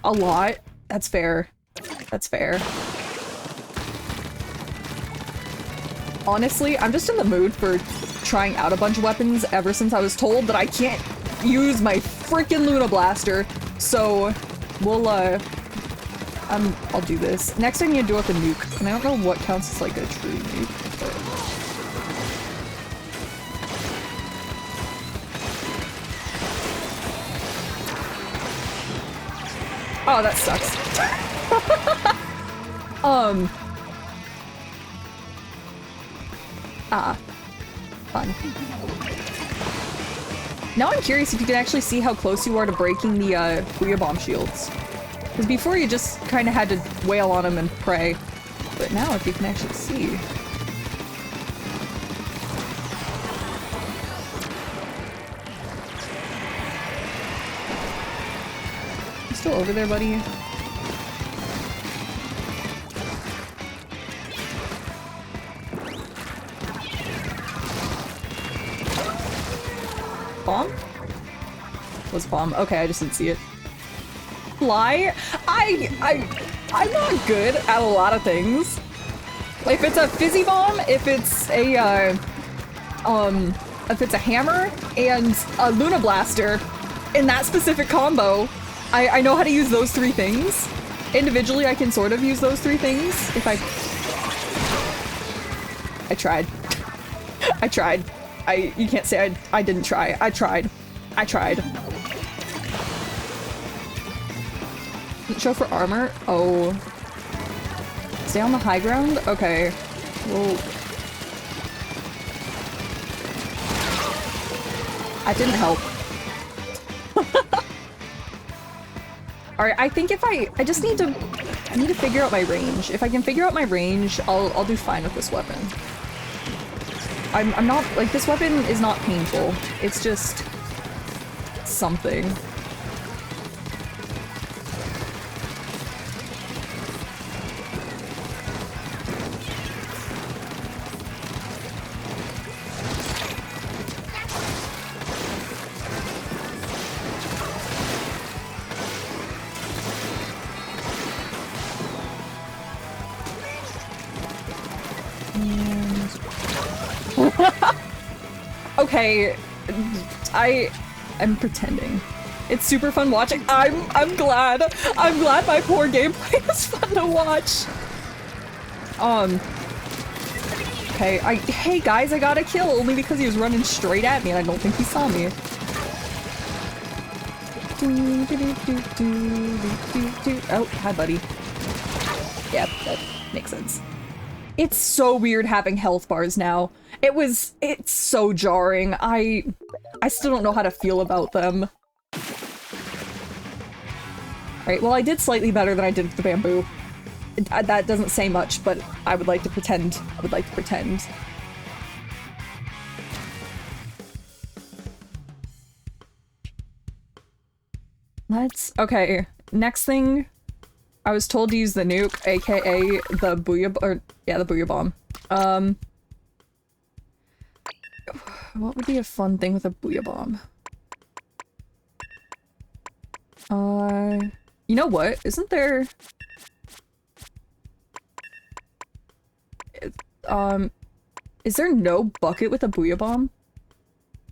[SPEAKER 1] A lot? That's fair. That's fair. Honestly, I'm just in the mood for trying out a bunch of weapons ever since I was told that I can't use my freaking Luna Blaster. So, we'll, I'll do this. Next I need to do up a nuke, and I don't know what counts as like a true nuke, but... Oh, that sucks. Fun. Now I'm curious if you can actually see how close you are to breaking the, Booyah Bomb shields. Because before you just kind of had to wail on them and pray. But now if you can actually see... You still over there, buddy? Bomb? Was bomb? Okay, I just didn't see it. Fly? I'm not good at a lot of things. If it's a fizzy bomb, if it's a hammer and a Luna Blaster in that specific combo, I know how to use those 3 things. Individually, I can sort of use those 3 things if I tried. I tried. You can't say I didn't try. I tried. I tried. Show for armor? Oh. Stay on the high ground? Okay. Well... That didn't help. Alright, I think if I just need to I need to figure out my range. If I can figure out my range, I'll do fine with this weapon. I'm not, like, this weapon is not painful. It's just something. Okay, I'm pretending. It's super fun watching. I'm glad. I'm glad my poor gameplay is fun to watch. Okay, hey guys, I got a kill only because he was running straight at me and I don't think he saw me. Oh, hi buddy. Yep, that makes sense. It's so weird having health bars now. It's so jarring. I still don't know how to feel about them. Alright, well I did slightly better than I did with the bamboo. That doesn't say much, but I would like to pretend. I would like to pretend. Okay, next thing. I was told to use the nuke, aka the booyah, the booyah bomb. What would be a fun thing with a booyah bomb? You know what? Isn't there... Is there no bucket with a booyah bomb?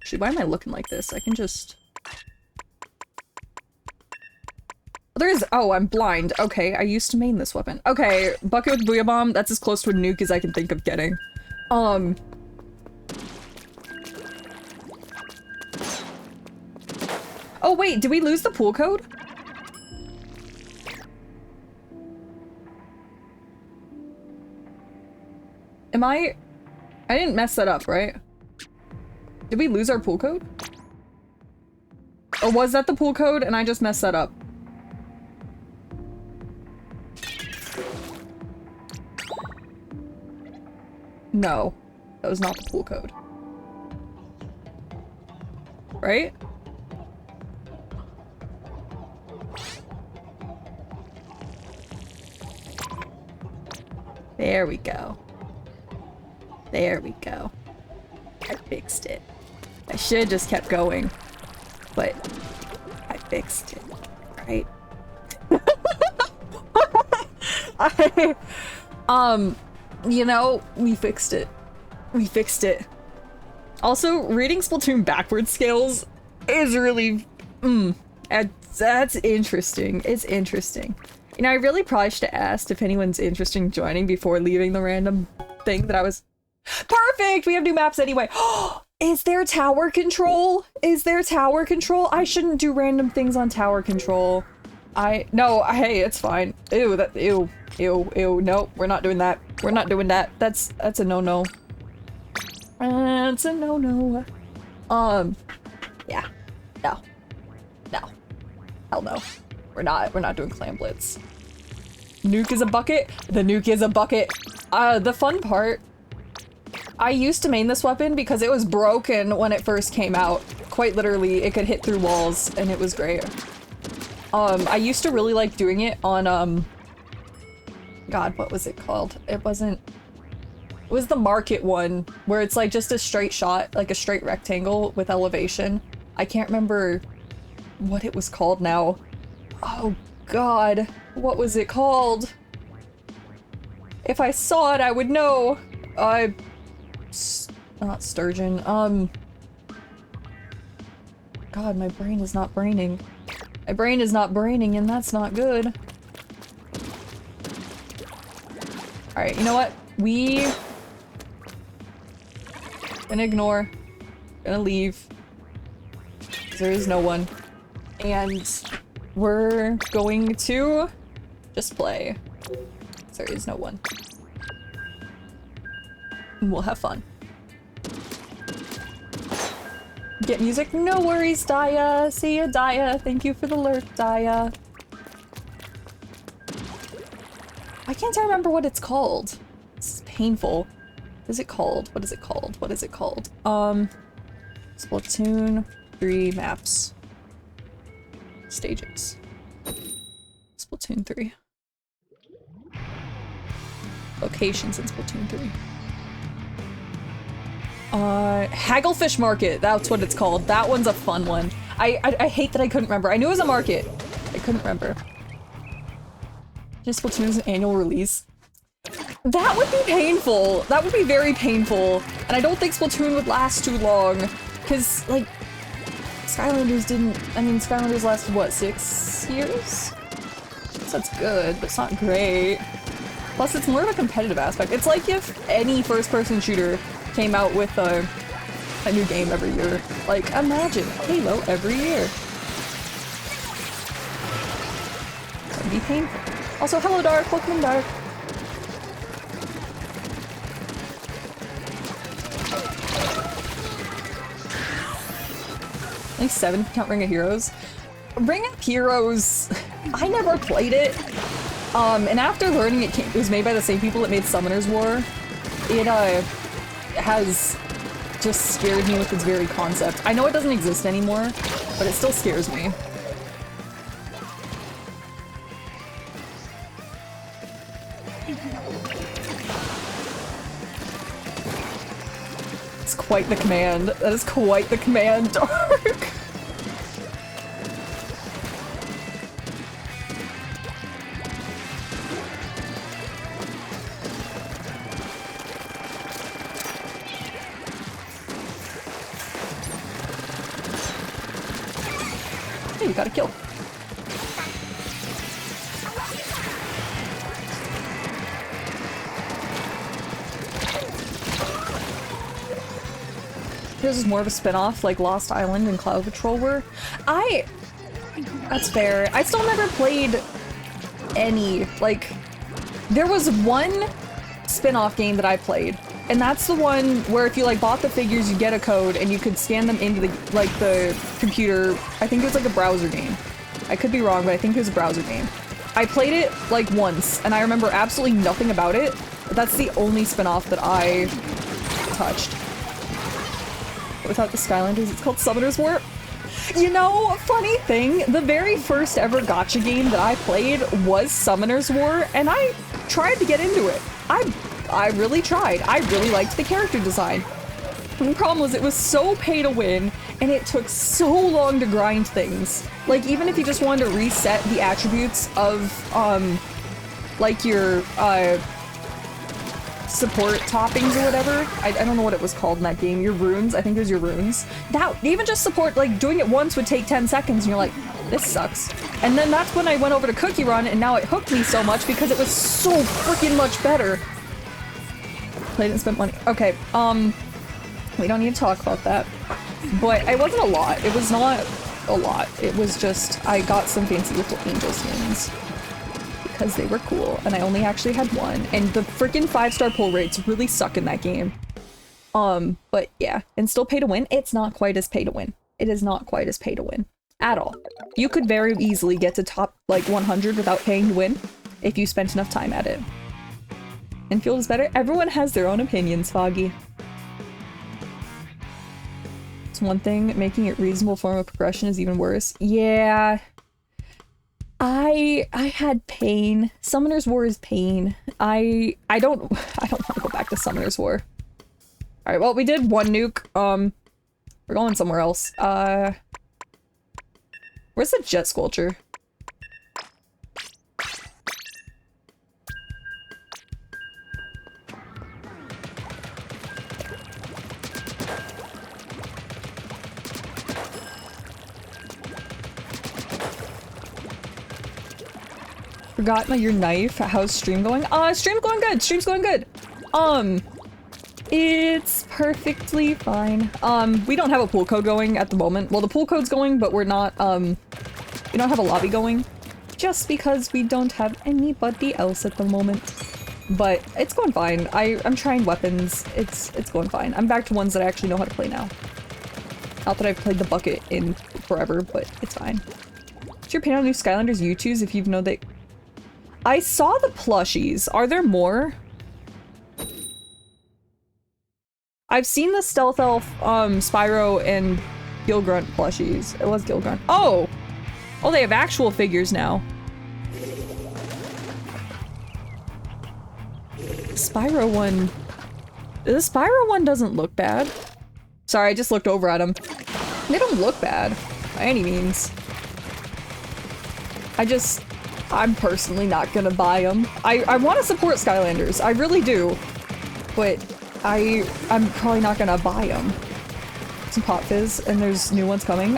[SPEAKER 1] Actually, why am I looking like this? I can just... There is- oh, I'm blind. Okay, I used to main this weapon. Okay, bucket with booyah bomb, that's as close to a nuke as I can think of getting. Oh wait, did we lose the pool code? I didn't mess that up, right? Did we lose our pool code? Or was that the pool code and I just messed that up? No, that was not the pool code. Right? There we go. There we go. I fixed it. I should have just kept going, but I fixed it, right? You know, we fixed it. We fixed it. Also, reading Splatoon backwards scales is really, that's interesting. It's interesting. You know, I really probably should have asked if anyone's interested in joining before leaving the random thing that I was... Perfect! We have new maps anyway. Is there tower control? Is there tower control? I shouldn't do random things on tower control. No, hey, it's fine. Ew, ew, no, we're not doing that. We're not doing that. That's a no-no. It's a no-no. Yeah. No. No. Hell no. We're not doing Clam Blitz. Nuke is a bucket? The nuke is a bucket. The fun part, I used to main this weapon because it was broken when it first came out. Quite literally, it could hit through walls, and it was great. I used to really like doing it on, God, what was it called? It was the market one, where it's like just a straight shot, like a straight rectangle with elevation. I can't remember what it was called now. Oh God, what was it called? If I saw it, I would know. Not sturgeon. God, my brain is not braining. My brain is not braining, and that's not good. Alright, you know what? We... gonna ignore. Gonna leave. 'Cause there is no one. And we're going to just play. 'Cause there is no one. And we'll have fun. Get music? No worries, Daya. See ya, Daya. Thank you for the lurk, Daya. I can't remember what it's called. This is painful. What is it called? What is it called? What is it called? Splatoon 3 maps. Stages. Splatoon 3. Locations in Splatoon 3. Hagglefish Market, that's what it's called. That one's a fun one. I hate that I couldn't remember. I knew it was a market. I couldn't remember. Just Splatoon's annual release. That would be painful. That would be very painful. And I don't think Splatoon would last too long. Because, like, Skylanders didn't... I mean, Skylanders lasted, what, 6 years? So that's good, but it's not great. Plus, it's more of a competitive aspect. It's like if any first-person shooter came out with a new game every year. Like, imagine Halo every year. That'd be painful. Also, hello Dark, welcome Dark. Only 7 if you count Ring of Heroes. Ring of Heroes, I never played it. And after learning it was made by the same people that made Summoner's War, it has just scared me with its very concept. I know it doesn't exist anymore, but it still scares me. It's quite the command. That is quite the command, Dark. Hey, we got a kill. This is more of a spin-off like Lost Island and Cloud Patrol were. That's fair. I still never played any, like, there was one spin-off game that I played, and that's the one where if you like bought the figures, you get a code and you could scan them into the computer. I think it was like a browser game. I could be wrong, but I think it was a browser game. I played it like once, and I remember absolutely nothing about it. That's the only spin-off that I touched. Without the Skylanders, it's called Summoner's War. You know, funny thing, the very first ever gacha game that I played was Summoner's War, and I tried to get into it. I really tried. I really liked the character design. The problem was it was so pay to win, and it took so long to grind things. Like, even if you just wanted to reset the attributes of, like your, support toppings or whatever. I don't know what it was called in that game. Your runes. I think it was your runes. That, even just support, like, doing it once would take 10 seconds, and you're like, this sucks. And then that's when I went over to Cookie Run, and now it hooked me so much because it was so freaking much better. Played and spent money. Okay, we don't need to talk about that. But it wasn't a lot. It was not a lot. It was just, I got some fancy little angel skins. Because they were cool, and I only actually had one, and the freaking 5-star pull rates really suck in that game. But yeah, and still pay to win. It's not quite as pay to win. It is not quite as pay to win. At all. You could very easily get to top, like, 100 without paying to win, if you spent enough time at it. Infield is better? Everyone has their own opinions, Foggy. It's one thing, making it reasonable form of progression is even worse. Yeah. I had pain. Summoner's War is pain. I don't want to go back to Summoner's War. Alright, well, we did one nuke. We're going somewhere else. Where's the jet sculpture? Forgot your knife. How's stream going? Stream's going good. Stream's going good. It's perfectly fine. We don't have a pool code going at the moment. Well, the pool code's going, but we're not, we don't have a lobby going. Just because we don't have anybody else at the moment. But it's going fine. I'm trying weapons. It's going fine. I'm back to ones that I actually know how to play now. Not that I've played the bucket in forever, but it's fine. What's your opinion on new Skylanders U2s if you've known that... I saw the plushies. Are there more? I've seen the Stealth Elf, Spyro, and Gilgrunt plushies. It was Gilgrunt. Oh! Oh, they have actual figures now. Spyro one... The Spyro one doesn't look bad. Sorry, I just looked over at them. They don't look bad, by any means. I'm personally not gonna buy them. I want to support Skylanders, I really do. But I'm probably not gonna buy them. Some Pop Fizz, and there's new ones coming.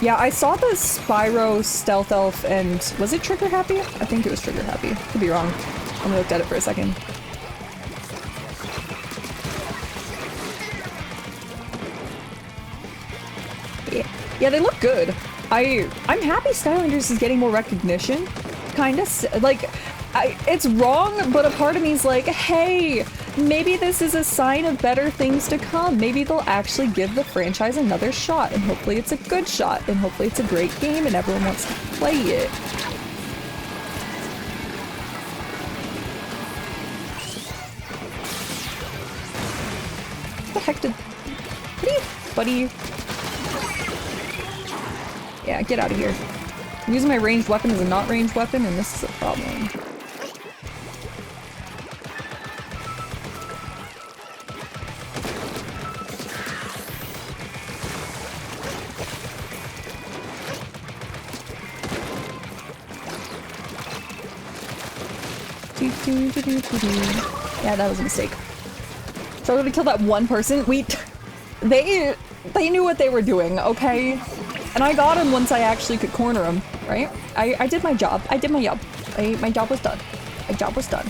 [SPEAKER 1] Yeah, I saw the Spyro, Stealth Elf, and was it Trigger Happy? I think it was Trigger Happy. Could be wrong. I only looked at it for a second. Yeah, they look good. I'm happy Skylanders is getting more recognition. Kinda, like, it's wrong, but a part of me is like, hey, maybe this is a sign of better things to come. Maybe they'll actually give the franchise another shot, and hopefully it's a good shot, and hopefully it's a great game and everyone wants to play it. What the heck did... Buddy? Yeah, get out of here. I'm using my ranged weapon as a not ranged weapon, and this is a problem. Yeah, that was a mistake. So I'm gonna kill that one person. They knew what they were doing, okay? And I got him once I actually could corner him, right? I did my job. I did my job. My job was done. My job was done.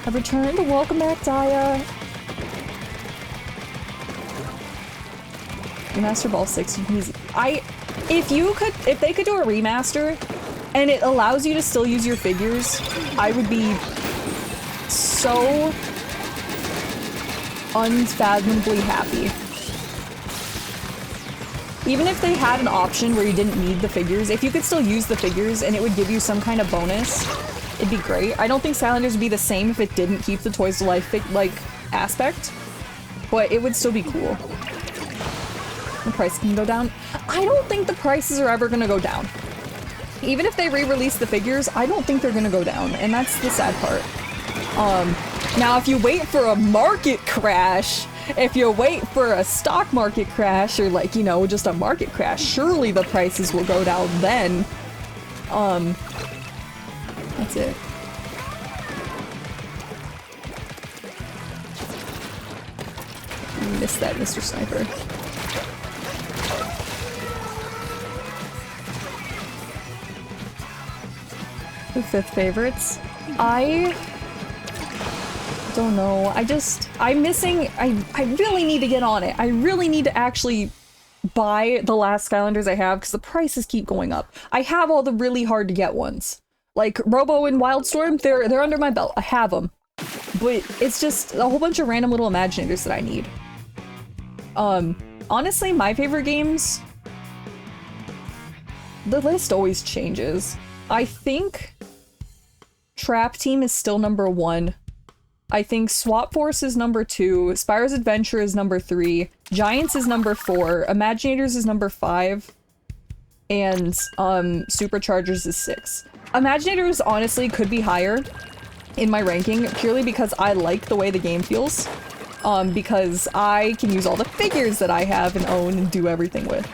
[SPEAKER 1] I've returned. Welcome back, Daya. Remaster Ball 6, you can use... If they could do a remaster, and it allows you to still use your figures, I would be so unfathomably happy. Even if they had an option where you didn't need the figures, if you could still use the figures and it would give you some kind of bonus, it'd be great. I don't think Skylanders would be the same if it didn't keep the Toys to Life aspect, but it would still be cool. The price can go down. I don't think the prices are ever gonna go down. Even if they re-release the figures, I don't think they're gonna go down, and that's the sad part. Now if you wait for a market crash, if you wait for a stock market crash, or like, you know, just a market crash, surely the prices will go down then. That's it. Missed that, Mr. Sniper. The fifth favorites. I don't know. I really need to get on it. I really need to actually buy the last Skylanders I have because the prices keep going up. I have all the really hard to get ones. Like Robo and Wildstorm, they're under my belt. I have them. But it's just a whole bunch of random little Imaginators that I need. Honestly, my favorite games, the list always changes. I think Trap Team is still number 1. I think Swap Force is number 2, Spyro's Adventure is number 3, Giants is number 4, Imaginators is number 5, and Superchargers is 6. Imaginators honestly could be higher in my ranking purely because I like the way the game feels. Because I can use all the figures that I have and own and do everything with.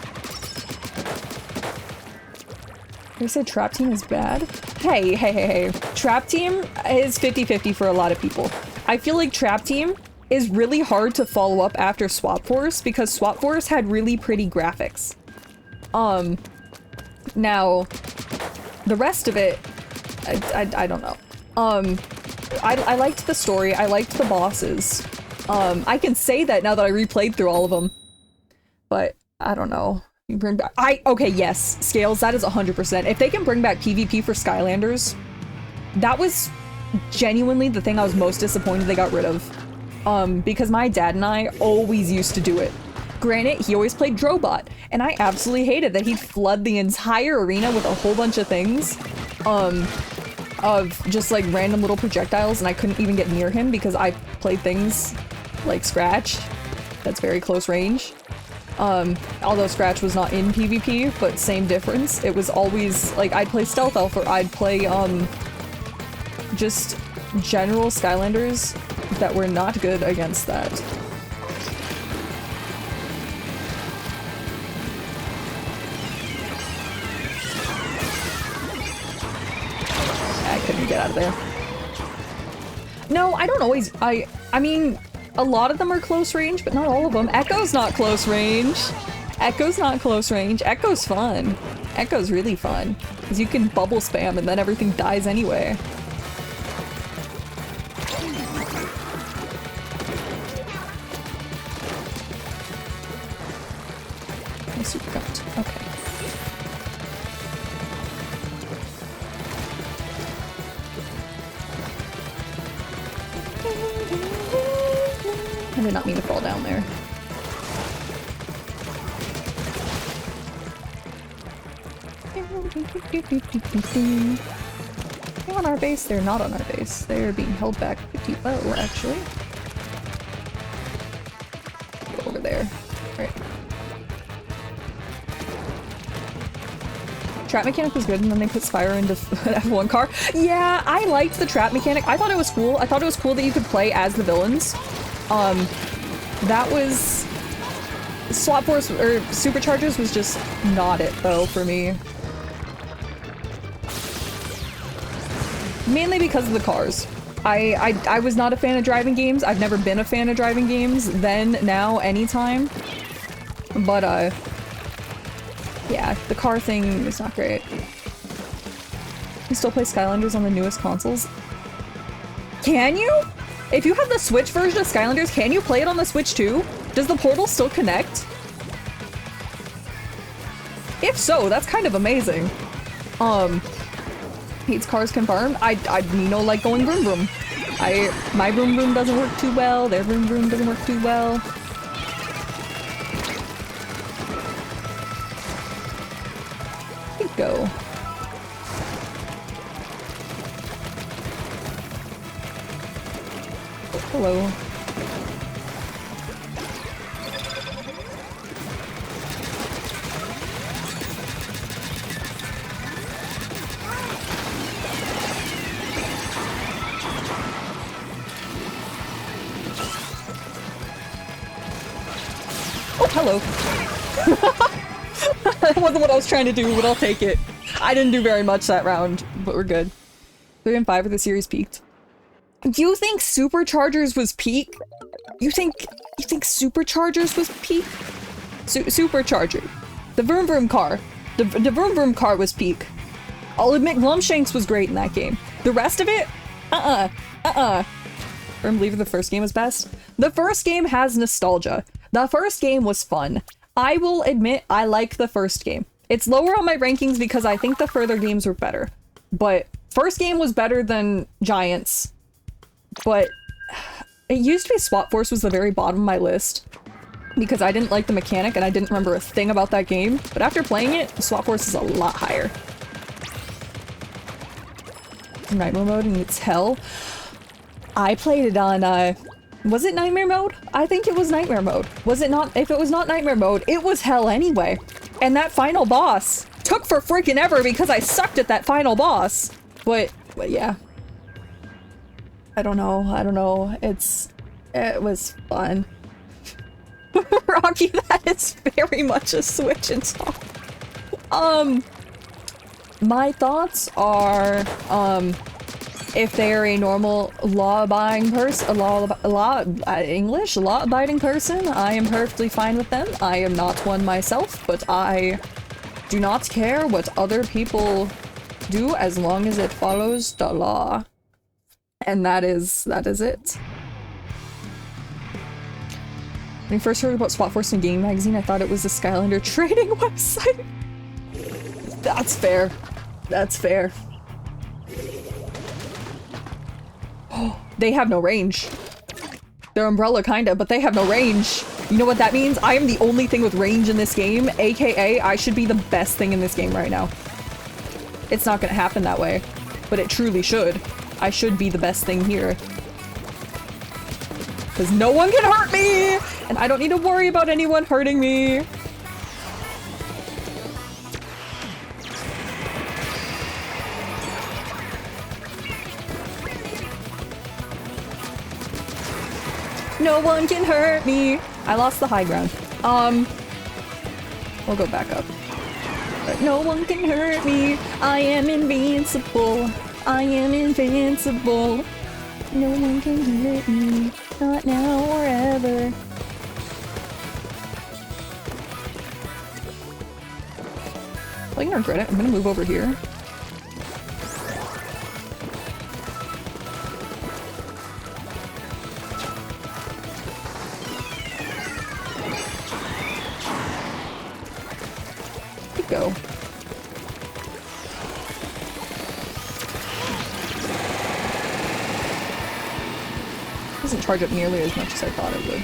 [SPEAKER 1] They said Trap Team is bad? Hey. Trap Team is 50-50 for a lot of people. I feel like Trap Team is really hard to follow up after Swap Force because Swap Force had really pretty graphics. Now, the rest of it, I don't know. I liked the story, I liked the bosses. I can say that now that I replayed through all of them. But, I don't know. You bring back- okay, yes, Scales, that is 100%. If they can bring back PvP for Skylanders, that was genuinely the thing I was most disappointed they got rid of. Because my dad and I always used to do it. Granted, he always played Drobot, and I absolutely hated that he'd flood the entire arena with a whole bunch of things, of just like random little projectiles, and I couldn't even get near him because I played things like Scratch. That's very close range. Although Scratch was not in PvP, but same difference. It was always like I'd play Stealth Elf or I'd play just general Skylanders that were not good against that. I couldn't get out of there. No, I don't always. I mean, a lot of them are close range, but not all of them. Echo's not close range. Echo's not close range. Echo's fun. Echo's really fun. Because you can bubble spam and then everything dies anyway. Super cut. Okay. I did not mean to fall down there. They're on our base? They're not on our base. They're being held back pretty well, actually. Go over there. Alright. Trap mechanic was good, and then they put Spyro into F1 car. Yeah, I liked the trap mechanic. I thought it was cool. I thought it was cool that you could play as the villains. That was... Swap Force, or Superchargers was just not it, though, for me. Mainly because of the cars. I was not a fan of driving games. I've never been a fan of driving games. Then, now, anytime. But, yeah, the car thing is not great. You still play Skylanders on the newest consoles? Can you? If you have the Switch version of Skylanders, can you play it on the Switch too? Does the portal still connect? If so, that's kind of amazing. Hates cars confirmed. I like going vroom vroom. My vroom vroom doesn't work too well. Their vroom vroom doesn't work too well. Go. Oh, hello. Oh, hello. That wasn't what I was trying to do, but I'll take it. I didn't do very much that round, but we're good. 3 and 5 of the series peaked. You think Superchargers was peak? You think Superchargers was peak? Supercharger. The Vroom Vroom car. The Vroom Vroom car was peak. I'll admit Glumshanks was great in that game. The rest of it? Firm believer the first game was best. The first game has nostalgia. The first game was fun. I will admit I like the first game. It's lower on my rankings because I think the further games were better. But first game was better than Giants. But it used to be Swap Force was the very bottom of my list. Because I didn't like the mechanic and I didn't remember a thing about that game. But after playing it, Swap Force is a lot higher. Nightmare mode and it's hell. I played it on, was it Nightmare mode? I think it was Nightmare mode. Was it not? If it was not Nightmare mode, it was hell anyway. And that final boss took for freaking ever because I sucked at that final boss. But yeah. I don't know. It was fun. Rocky, that is very much a Switch install. My thoughts are, if they are a normal law-abiding person, law-abiding person, I am perfectly fine with them. I am not one myself, but I do not care what other people do as long as it follows the law. And that is it. When I first heard about Swap Force in Game Magazine, I thought it was a Skylander trading website. That's fair. That's fair. Oh, they have no range. They're umbrella kinda, but they have no range. You know what that means? I am the only thing with range in this game, aka I should be the best thing in this game right now. It's not gonna happen that way, but it truly should. I should be the best thing here. Because no one can hurt me! And I don't need to worry about anyone hurting me. No one can hurt me. I lost the high ground. We'll go back up. But no one can hurt me. I am invincible. I am invincible. No one can hurt me. Not now or ever. Well, you can regret it. I'm gonna move over here. Go. Doesn't charge up nearly as much as I thought it would.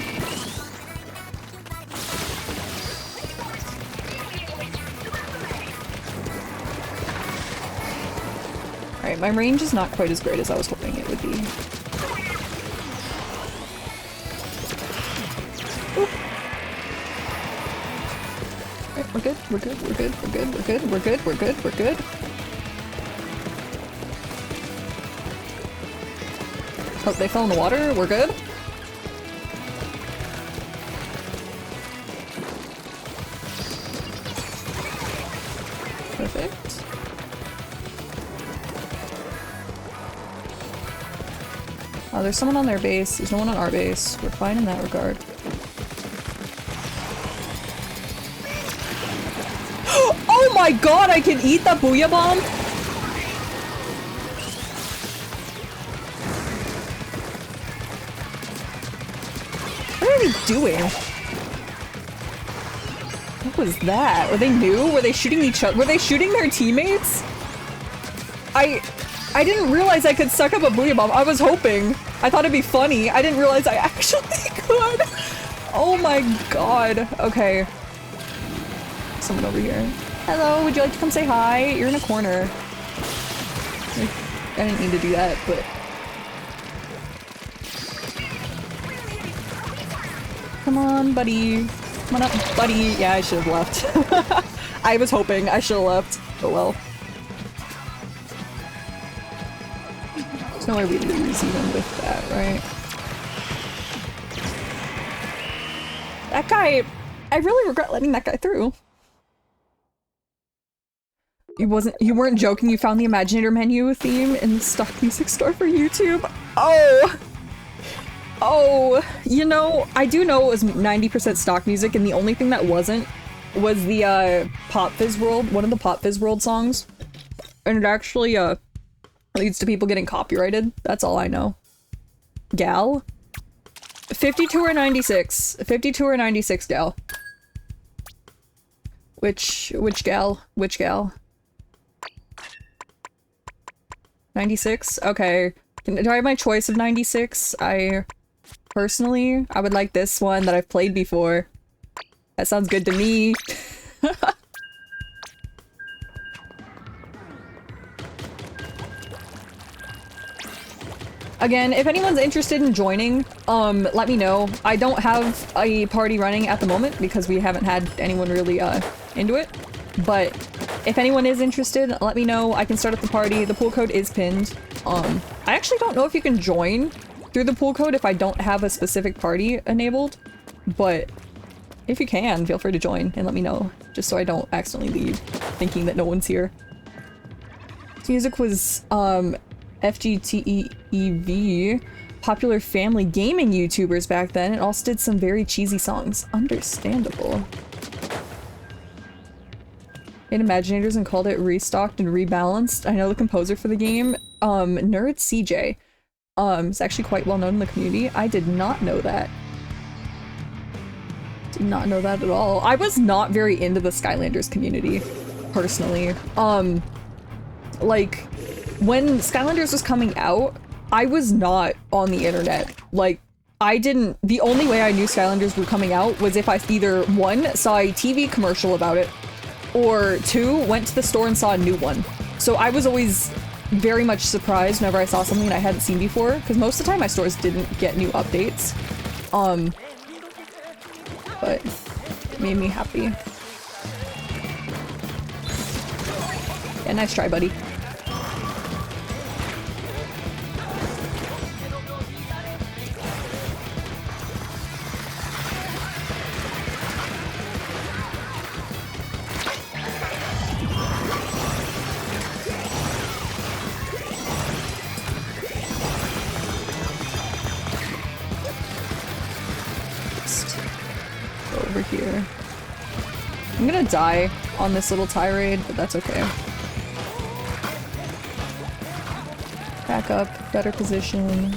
[SPEAKER 1] Alright, my range is not quite as great as I was hoping it would be. Oop. We're good, we're good, we're good, we're good, we're good, we're good, we're good, we're good. Oh, they fell in the water? We're good? Perfect. Oh, there's someone on their base. There's no one on our base. We're fine in that regard. Oh my god, I can eat the Booyah Bomb? What are they doing? What was that? Were they new? Were they shooting each other? Were they shooting their teammates? I didn't realize I could suck up a Booyah Bomb. I was hoping. I thought it'd be funny. I didn't realize I actually could. Oh my god. Okay. Someone over here. Hello, would you like to come say hi? You're in a corner. I didn't mean to do that, but... Come on, buddy. Come on up, buddy. Yeah, I should have left. I was hoping I should have left. Oh well. There's no way we lose even with that, right? That guy... I really regret letting that guy through. You weren't joking, you found the Imaginator menu theme in the stock music store for YouTube? Oh! Oh, you know, I do know it was 90% stock music, and the only thing that wasn't was the, Pop Fizz World, one of the Pop Fizz World songs. And it actually, leads to people getting copyrighted. That's all I know. Gal? 52 or 96? 52 or 96, gal? Which gal? Which gal? 96? Okay. Do I have my choice of 96? Personally, I would like this one that I've played before. That sounds good to me. Again, if anyone's interested in joining, let me know. I don't have a party running at the moment because we haven't had anyone really, into it. But if anyone is interested, let me know. I can start up the party. The pool code is pinned. I actually don't know if you can join through the pool code if I don't have a specific party enabled. But if you can, feel free to join and let me know. Just so I don't accidentally leave thinking that no one's here. This music was, FGTEV, popular family gaming YouTubers back then. It also did some very cheesy songs. Understandable. Made Imaginators and called it Restocked and Rebalanced. I know the composer for the game, Nerd CJ. Is actually quite well known in the community. I did not know that. Did not know that at all. I was not very into the Skylanders community, personally. Like, when Skylanders was coming out, I was not on the internet. Like, I didn't, the only way I knew Skylanders were coming out was if I either, one, saw a TV commercial about it, or two, went to the store and saw a new one. So I was always very much surprised whenever I saw something I hadn't seen before, because most of the time my stores didn't get new updates. But it made me happy. Yeah, nice try, buddy. Over here. I'm gonna die on this little tirade, but that's okay. Back up, better position.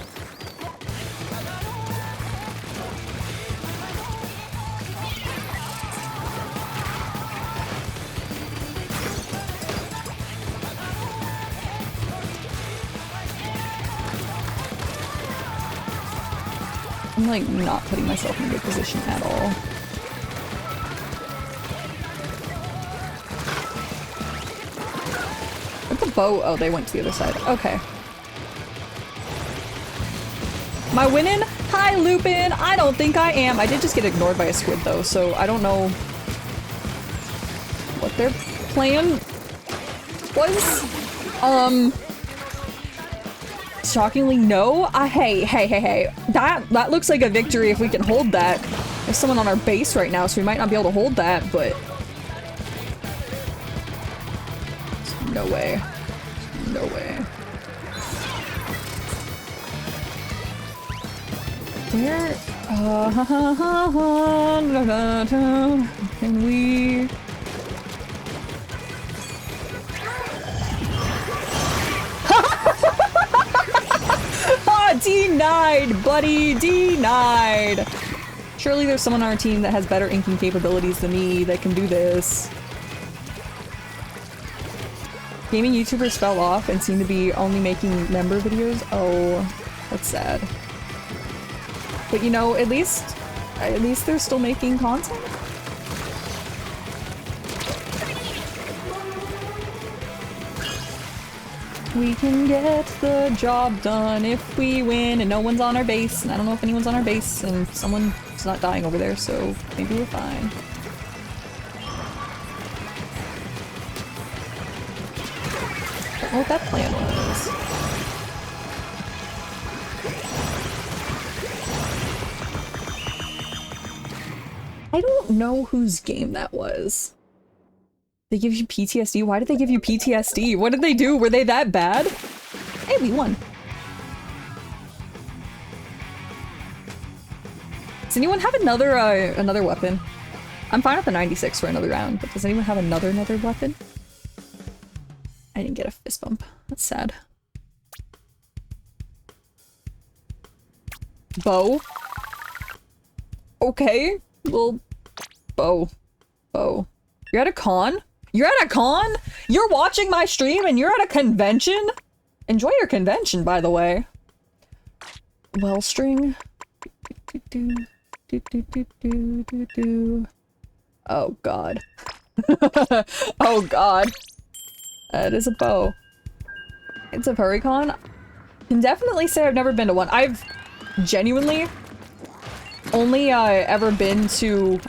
[SPEAKER 1] I'm like not putting myself in a good position at all. Where'd the bow? Oh, they went to the other side. Okay. Am I winning? Hi, Lupin! I don't think I am. I did just get ignored by a squid though, so I don't know what their plan was. Shockingly, no. Hey. That looks like a victory if we can hold that. There's someone on our base right now, so we might not be able to hold that, but... No way. No way. Where... Can we... Denied, buddy! Denied! Surely there's someone on our team that has better inking capabilities than me that can do this. Gaming YouTubers fell off and seem to be only making member videos? Oh, that's sad. But you know, at least they're still making content? We can get the job done if we win and no one's on our base, and I don't know if anyone's on our base and someone's not dying over there, so maybe we're fine. Don't know what that plan was. I don't know whose game that was. They give you PTSD? Why did they give you PTSD? What did they do? Were they that bad? Hey, we won. Does anyone have another weapon? I'm fine with the 96 for another round, but does anyone have another weapon? I didn't get a fist bump. That's sad. Bow? Okay. Well, bow. You're at a con? You're at a con? You're watching my stream and you're at a convention? Enjoy your convention, by the way. Wellstring. Oh god. Oh god. That is a bow. It's a Furrycon. Can definitely say I've never been to one. I've genuinely only ever been to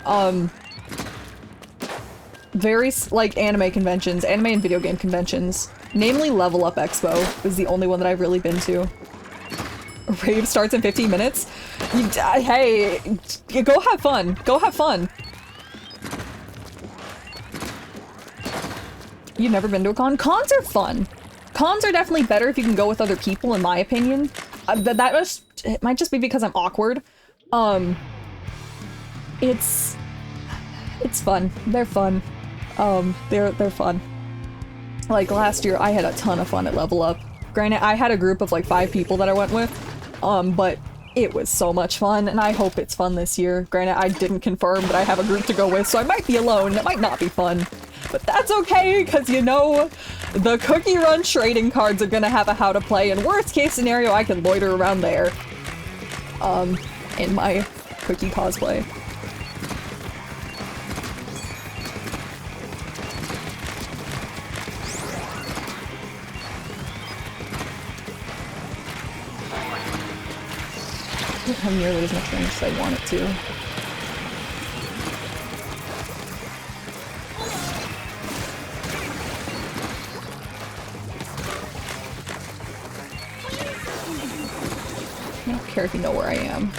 [SPEAKER 1] very like anime conventions, anime and video game conventions. Namely Level Up Expo is the only one that I've really been to. Rave starts in 15 minutes? Hey, go have fun. Go have fun. You've never been to a con? Cons are fun. Cons are definitely better if you can go with other people, in my opinion. It might just be because I'm awkward. It's fun. They're fun. They're fun. Like last year, I had a ton of fun at Level Up. Granted, I had a group of like 5 people that I went with, but it was so much fun, and I hope it's fun this year. Granted, I didn't confirm, but I have a group to go with, so I might be alone. It might not be fun, but that's okay, because you know, the Cookie Run trading cards are gonna have a how to play, and worst case scenario, I can loiter around there. in my cookie cosplay. I don't have nearly as much range as I want it to. I don't care if you know where I am.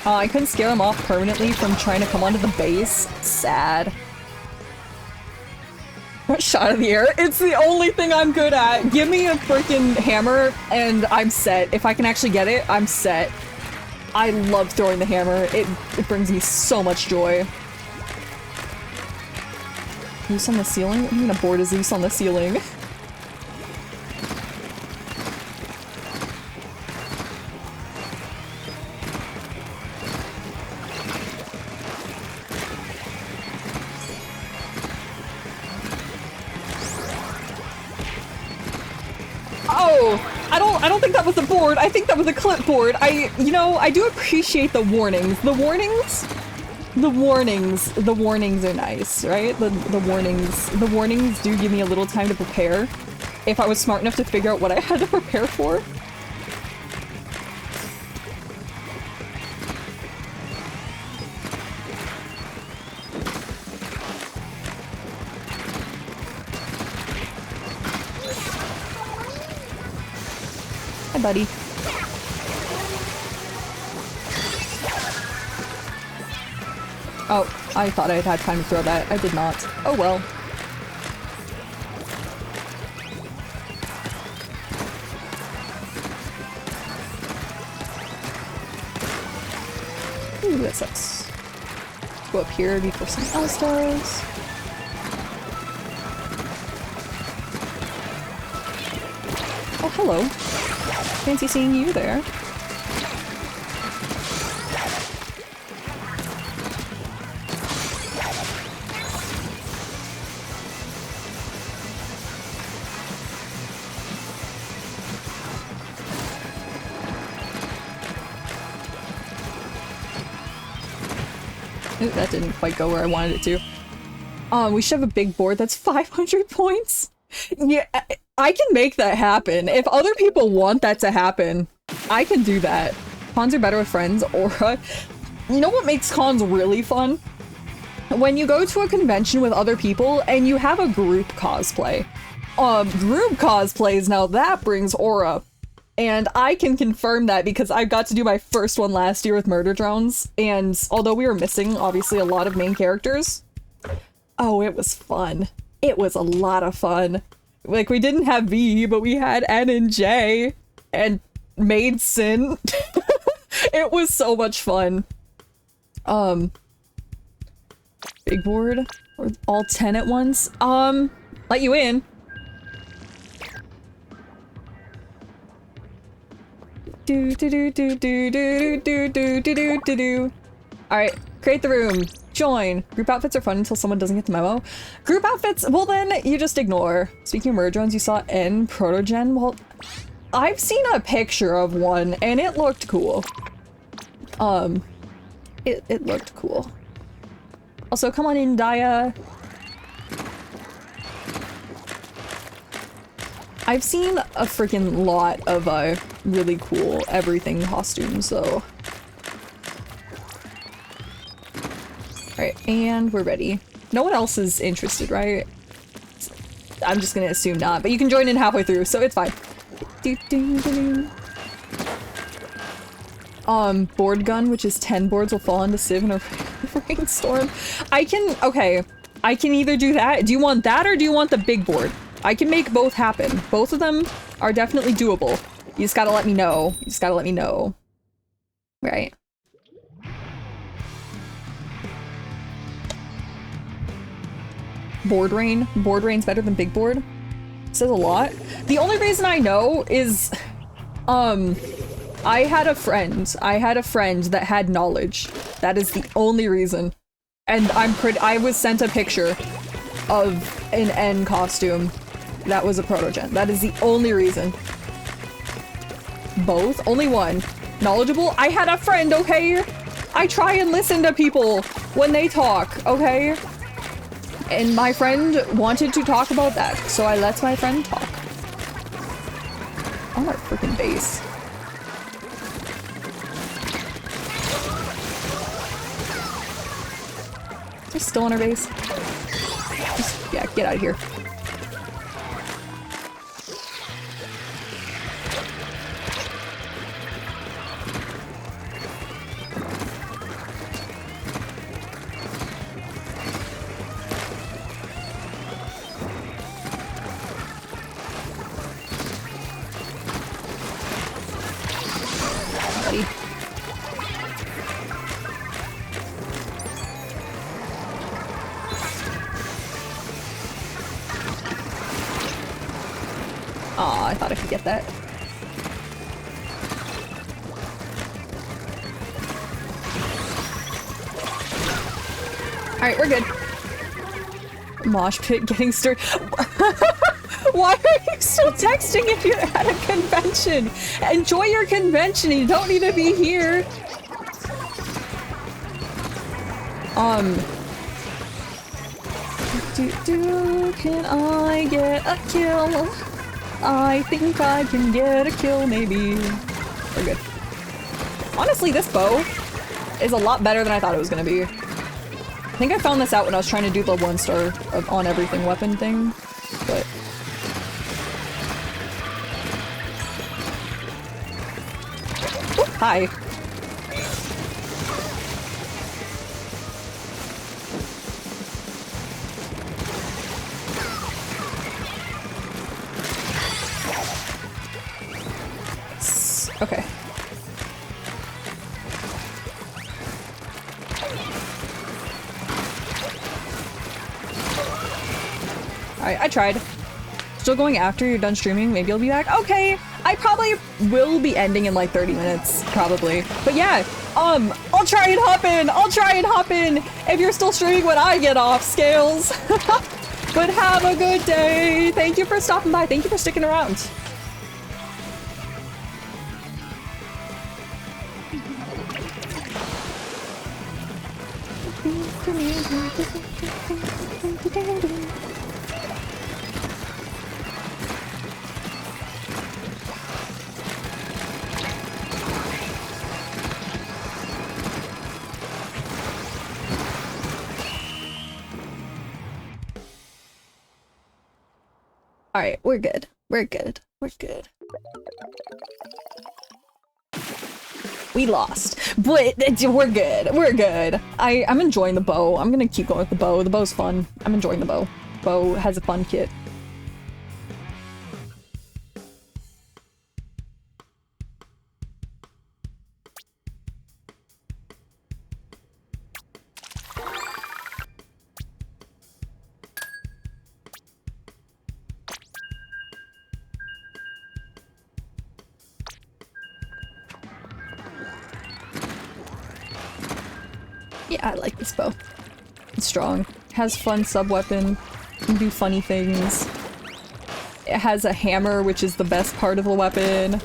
[SPEAKER 1] I couldn't scare them off permanently from trying to come onto the base. Sad. Shot in the air. It's the only thing I'm good at. Give me a freaking hammer and I'm set. If I can actually get it, I'm set. I love throwing the hammer. It brings me so much joy. Zeus on the ceiling? I'm gonna board a Zeus on the ceiling. I don't think that was a board. I think that was a clipboard. You know, I do appreciate the warnings. The warnings are nice, right? The warnings do give me a little time to prepare. If I was smart enough to figure out what I had to prepare for. Hi, buddy. Oh, I thought I had time to throw that. I did not. Oh well. Ooh, that sucks. Go up here before someone else does. Oh, hello. Fancy seeing you there. Ooh, that didn't quite go where I wanted it to. We should have a big board that's 500 points. Yeah, I can make that happen. If other people want that to happen, I can do that. Cons are better with friends, Aura. You know what makes cons really fun? When you go to a convention with other people and you have a group cosplay. Group cosplays, now that brings aura. And I can confirm that because I got to do my first one last year with Murder Drones, and although we were missing, obviously, a lot of main characters, oh, it was fun. It was a lot of fun. Like, we didn't have V, but we had N and J, and Maid Sin. It was so much fun. Big board? Or all 10 at once? Let you in. Do do do do do do do do do do do do. Alright, create the room. Join. Group outfits are fun until someone doesn't get the memo. Group outfits, well then, you just ignore. Speaking of Murder Drones, you saw N Protogen? Well, I've seen a picture of one, and it looked cool. It looked cool. Also, come on in, Daya. I've seen a freaking lot of really cool everything costumes, so. Alright, and we're ready. No one else is interested, right? I'm just gonna assume not, but you can join in halfway through, so it's fine. Board gun, which is 10 boards, will fall into Civ in a rainstorm. I can either do that. Do you want that or do you want the big board? I can make both happen. Both of them are definitely doable. You just gotta let me know. You just gotta let me know. Right. Board rain. Board rain's better than big board. Says a lot. The only reason I know is, I had a friend that had knowledge. That is the only reason. And I was sent a picture of an N costume that was a protogen. That is the only reason. Both? Only one. Knowledgeable? I had a friend, okay? I try and listen to people when they talk, okay? And my friend wanted to talk about that, so I let my friend talk. On our freaking base. Is he still on our base? Yeah, get out of here. Buddy. Aw, I thought I could get that. Alright, we're good. Mosh pit getting stirred. Why are you still texting if you're at a convention? Enjoy your convention, you don't need to be here. Can I get a kill? I think I can get a kill, maybe. We're good. Honestly, this bow is a lot better than I thought it was gonna be. I think I found this out when I was trying to do the 1-star on everything weapon thing, but... Ooh, hi. Okay. Alright, I tried. Still going after you're done streaming? Maybe you'll be back? Okay! I probably will be ending in like 30 minutes, probably. But yeah, I'll try and hop in! I'll try and hop in if you're still streaming when I get off, Scales! But have a good day! Thank you for stopping by, thank you for sticking around. Alright, we're good. We're good. We're good. We lost, but we're good. We're good. I'm enjoying the bow. I'm gonna keep going with the bow. The bow's fun. I'm enjoying the bow. Bow has a fun kit. Yeah, I like this bow. It's strong. Has fun sub-weapon. Can do funny things. It has a hammer, which is the best part of the weapon.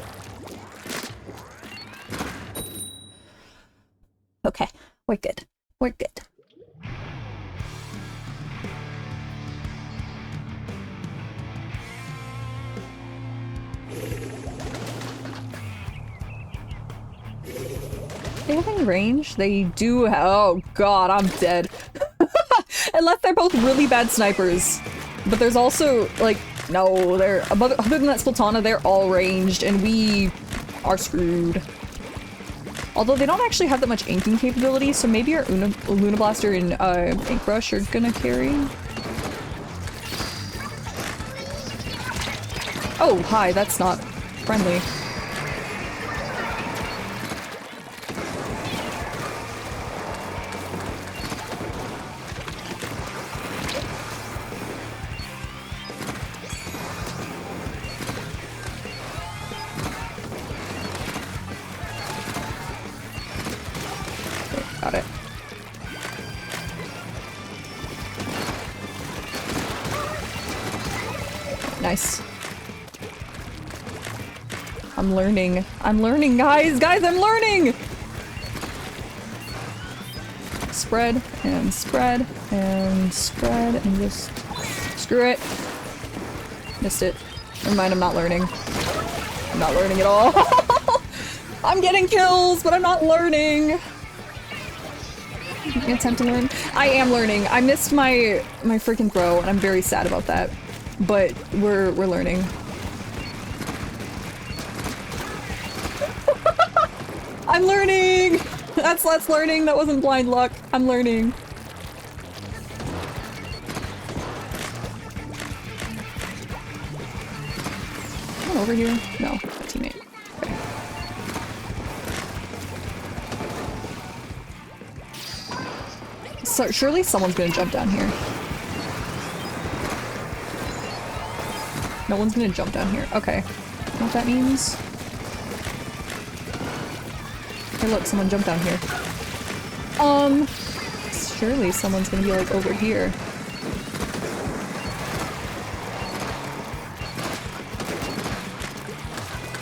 [SPEAKER 1] Okay, we're good. We're good. They have any range? They do. Oh god, I'm dead. Unless they're both really bad snipers. But there's also, like, no, they're other than that Splatana, they're all ranged, and we are screwed. Although they don't actually have that much inking capability, so maybe our Luna Blaster and Inkbrush are gonna carry. Oh, hi, that's not friendly. Nice. I'm learning. I'm learning, guys! Guys, I'm learning! Spread, and spread, and spread, and just... Screw it. Missed it. Never mind, I'm not learning. I'm not learning at all. I'm getting kills, but I'm not learning. Attempt to learn. I am learning. I missed my freaking throw, and I'm very sad about that. But we're learning. I'm learning. That's learning. That wasn't blind luck. I'm learning. Someone over here? No, a teammate. Okay. So surely someone's gonna jump down here. No one's gonna jump down here. Okay. You know what that means? Hey look, someone jumped down here. Surely someone's gonna be like over here.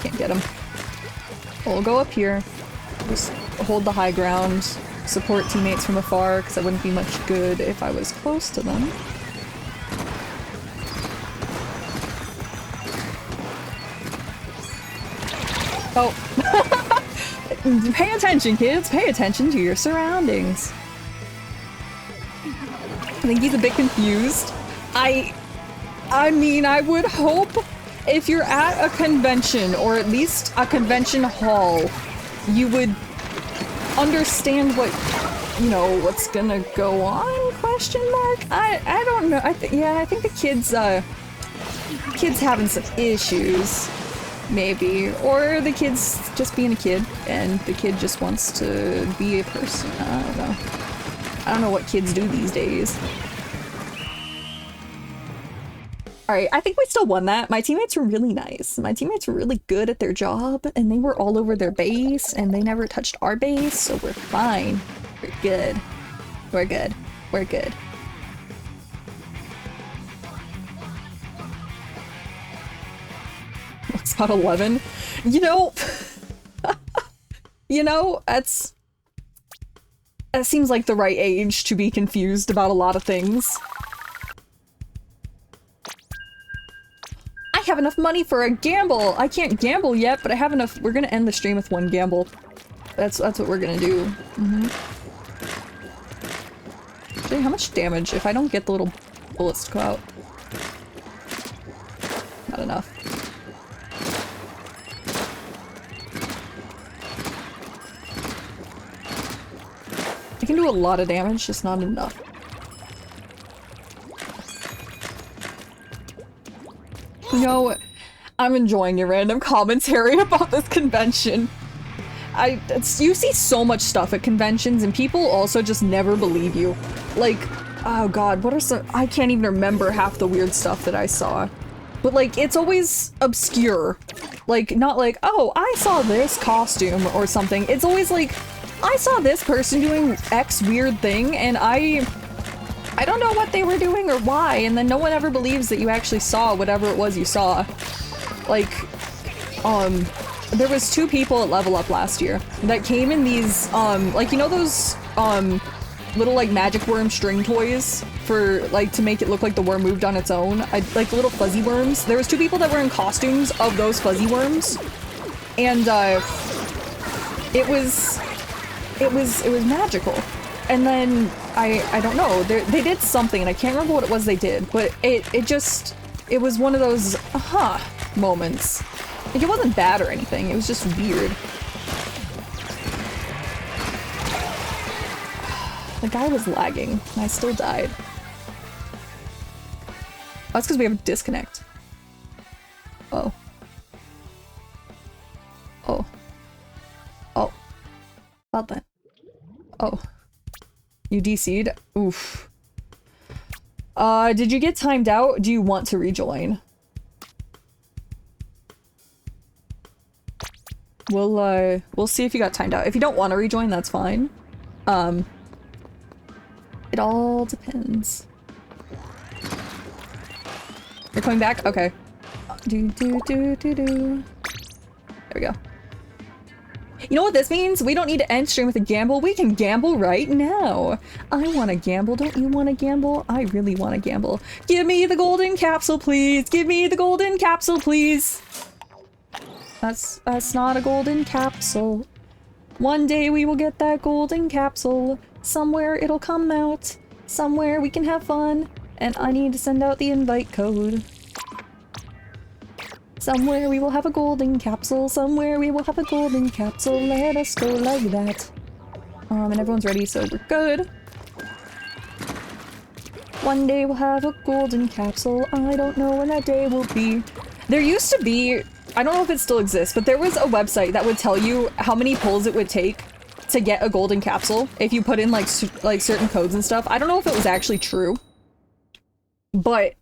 [SPEAKER 1] Can't get him. We'll go up here. Just hold the high ground. Support teammates from afar, because that wouldn't be much good if I was close to them. Oh. Pay attention, kids! Pay attention to your surroundings. I think he's a bit confused. I mean, I would hope if you're at a convention, or at least a convention hall, you would understand what, you know, what's gonna go on, question mark? I don't know. I think the kid's having some issues. Maybe. Or the kid's just being a kid, and the kid just wants to be a person. I don't know. I don't know what kids do these days. Alright, I think we still won that. My teammates were really nice. My teammates were really good at their job, and they were all over their base, and they never touched our base, so we're fine. We're good. We're good. We're good. Spot 11. You know, you know, that seems like the right age to be confused about a lot of things. I have enough money for a gamble. I can't gamble yet, but I have enough. We're gonna end the stream with one gamble. That's what we're gonna do. Actually, how much damage if I don't get the little bullets to go out? Not enough. I can do a lot of damage, just not enough. You know, I'm enjoying your random commentary about this convention. You see so much stuff at conventions, and people also just never believe you. Like, oh god, what are some— I can't even remember half the weird stuff that I saw. But like, it's always obscure. Like, not like, oh, I saw this costume or something. It's always like, I saw this person doing X weird thing, and I don't know what they were doing or why, and then no one ever believes that you actually saw whatever it was you saw. Like, there was 2 people at Level Up last year that came in these, like, you know those, little, like, magic worm string toys for, like, to make it look like the worm moved on its own? Like, little fuzzy worms. There was 2 people that were in costumes of those fuzzy worms, and, it was magical. And then I don't know, they did something, and I can't remember what it was they did, but it was one of those moments. Like, it wasn't bad or anything, it was just weird. The guy was lagging, and I still died. Oh, that's because we have a disconnect. Oh. Oh. Oh. About that. Oh. You DC'd? Oof. Did you get timed out? Do you want to rejoin? We'll see if you got timed out. If you don't want to rejoin, that's fine. It all depends. You're coming back? Okay. Do do do do do. There we go. You know what this means? We don't need to end stream with a gamble. We can gamble right now. I want to gamble. Don't you want to gamble? I really want to gamble. Give me the golden capsule, please. Give me the golden capsule, please. That's not a golden capsule. One day we will get that golden capsule. Somewhere it'll come out. Somewhere we can have fun. And I need to send out the invite code. Somewhere we will have a golden capsule. Somewhere we will have a golden capsule. Let us go like that. And everyone's ready, so we're good. One day we'll have a golden capsule. I don't know when that day will be. There used to be, I don't know if it still exists, but there was a website that would tell you how many pulls it would take to get a golden capsule if you put in like certain codes and stuff. I don't know if it was actually true, but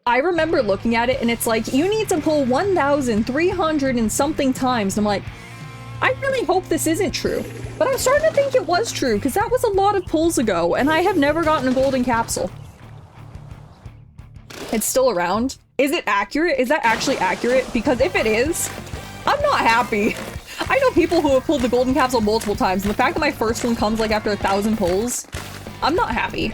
[SPEAKER 1] I remember looking at it and it's like, you need to pull 1,300 and something times. And I'm like, I really hope this isn't true. But I'm starting to think it was true because that was a lot of pulls ago and I have never gotten a golden capsule. It's still around. Is it accurate? Is that actually accurate? Because if it is, I'm not happy. I know people who have pulled the golden capsule multiple times and the fact that my first one comes like after 1,000 pulls, I'm not happy.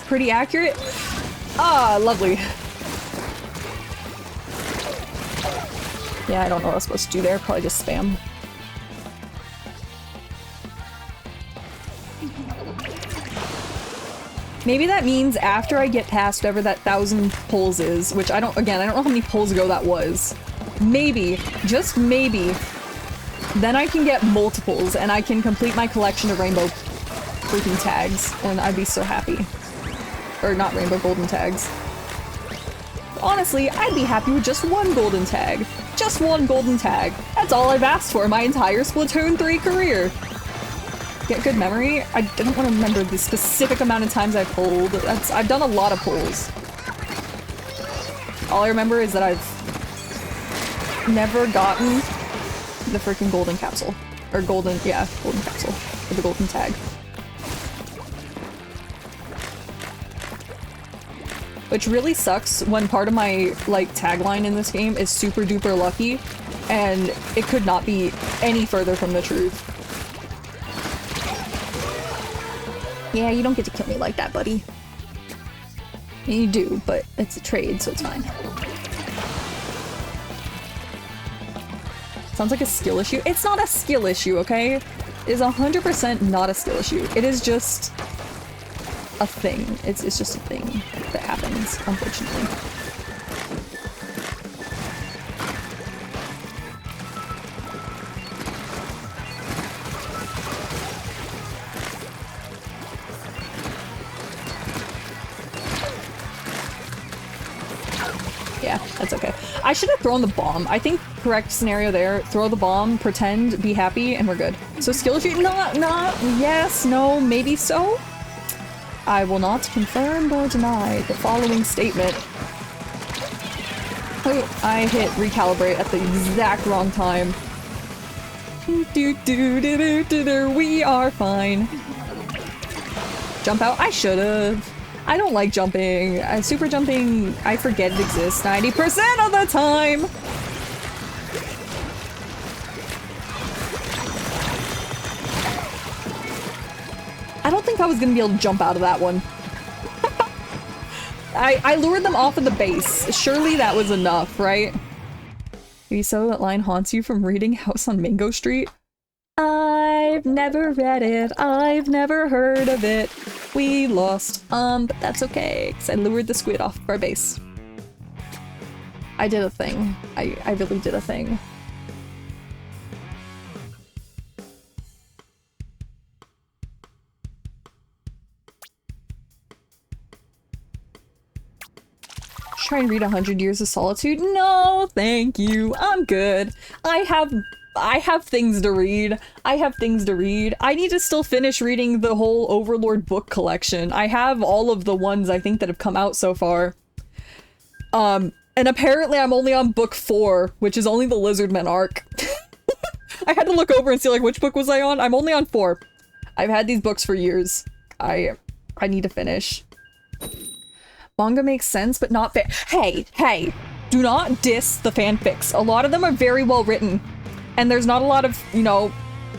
[SPEAKER 1] Pretty accurate. Ah, lovely. Yeah, I don't know what I was supposed to do there. Probably just spam. Maybe that means after I get past whatever that 1,000 pulls is, which I don't know how many pulls ago that was. Maybe, just maybe, then I can get multiples and I can complete my collection of rainbow freaking tags and I'd be so happy. Or not rainbow, golden tags. Honestly, I'd be happy with just one golden tag. Just one golden tag. That's all I've asked for my entire Splatoon 3 career. Get good memory? I didn't want to remember the specific amount of times I've pulled. I've done a lot of pulls. All I remember is that I've never gotten the freaking golden capsule. Or golden capsule. Or the golden tag. Which really sucks when part of my, like, tagline in this game is super duper lucky, and it could not be any further from the truth. Yeah, you don't get to kill me like that, buddy. You do, but it's a trade, so it's fine. Sounds like a skill issue. It's not a skill issue, okay? It is 100% not a skill issue. It is just a thing. It's just a thing that happens, unfortunately. Yeah, that's okay. I should have thrown the bomb. I think correct scenario there, throw the bomb, pretend, be happy, and we're good. So skill issue, not, yes, no, maybe so? I will not confirm or deny the following statement. Wait, I hit recalibrate at the exact wrong time. We are fine. Jump out? I should've. I don't like jumping. Super jumping, I forget it exists 90% of the time! I don't think I was gonna be able to jump out of that one. I lured them off of the base. Surely that was enough, right? Maybe so that line haunts you from reading House on Mango Street? I've never read it. I've never heard of it. We lost. But that's okay, because I lured the squid off of our base. I did a thing. I really did a thing. Try and read 100 Years of Solitude? No, thank you. I'm good. I have things to read. I have things to read. I need to still finish reading the whole Overlord book collection. I have all of the ones I think that have come out so far. And apparently I'm only on book 4, which is only the Lizardmen arc. I had to look over and see like which book was I on. I'm only on 4. I've had these books for years. I need to finish. Manga makes sense, but not Hey, do not diss the fanfics. A lot of them are very well written. And there's not a lot of, you know,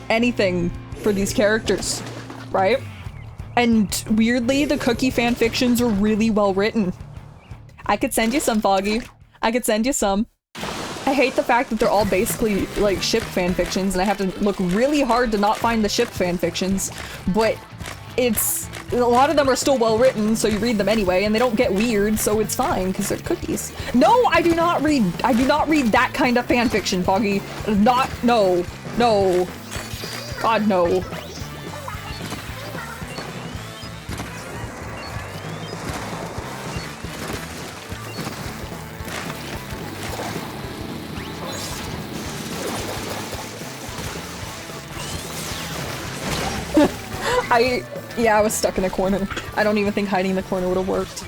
[SPEAKER 1] anything for these characters, right? And weirdly, the Cookie fanfictions are really well written. I could send you some, Foggy. I could send you some. I hate the fact that they're all basically like ship fanfictions and I have to look really hard to not find the ship fanfictions, but it's a lot of them are still well written, so you read them anyway and they don't get weird, so it's fine because they're cookies. No, I do not read that kind of fanfiction, Foggy. No. God, no. Yeah, I was stuck in a corner. I don't even think hiding in the corner would have worked.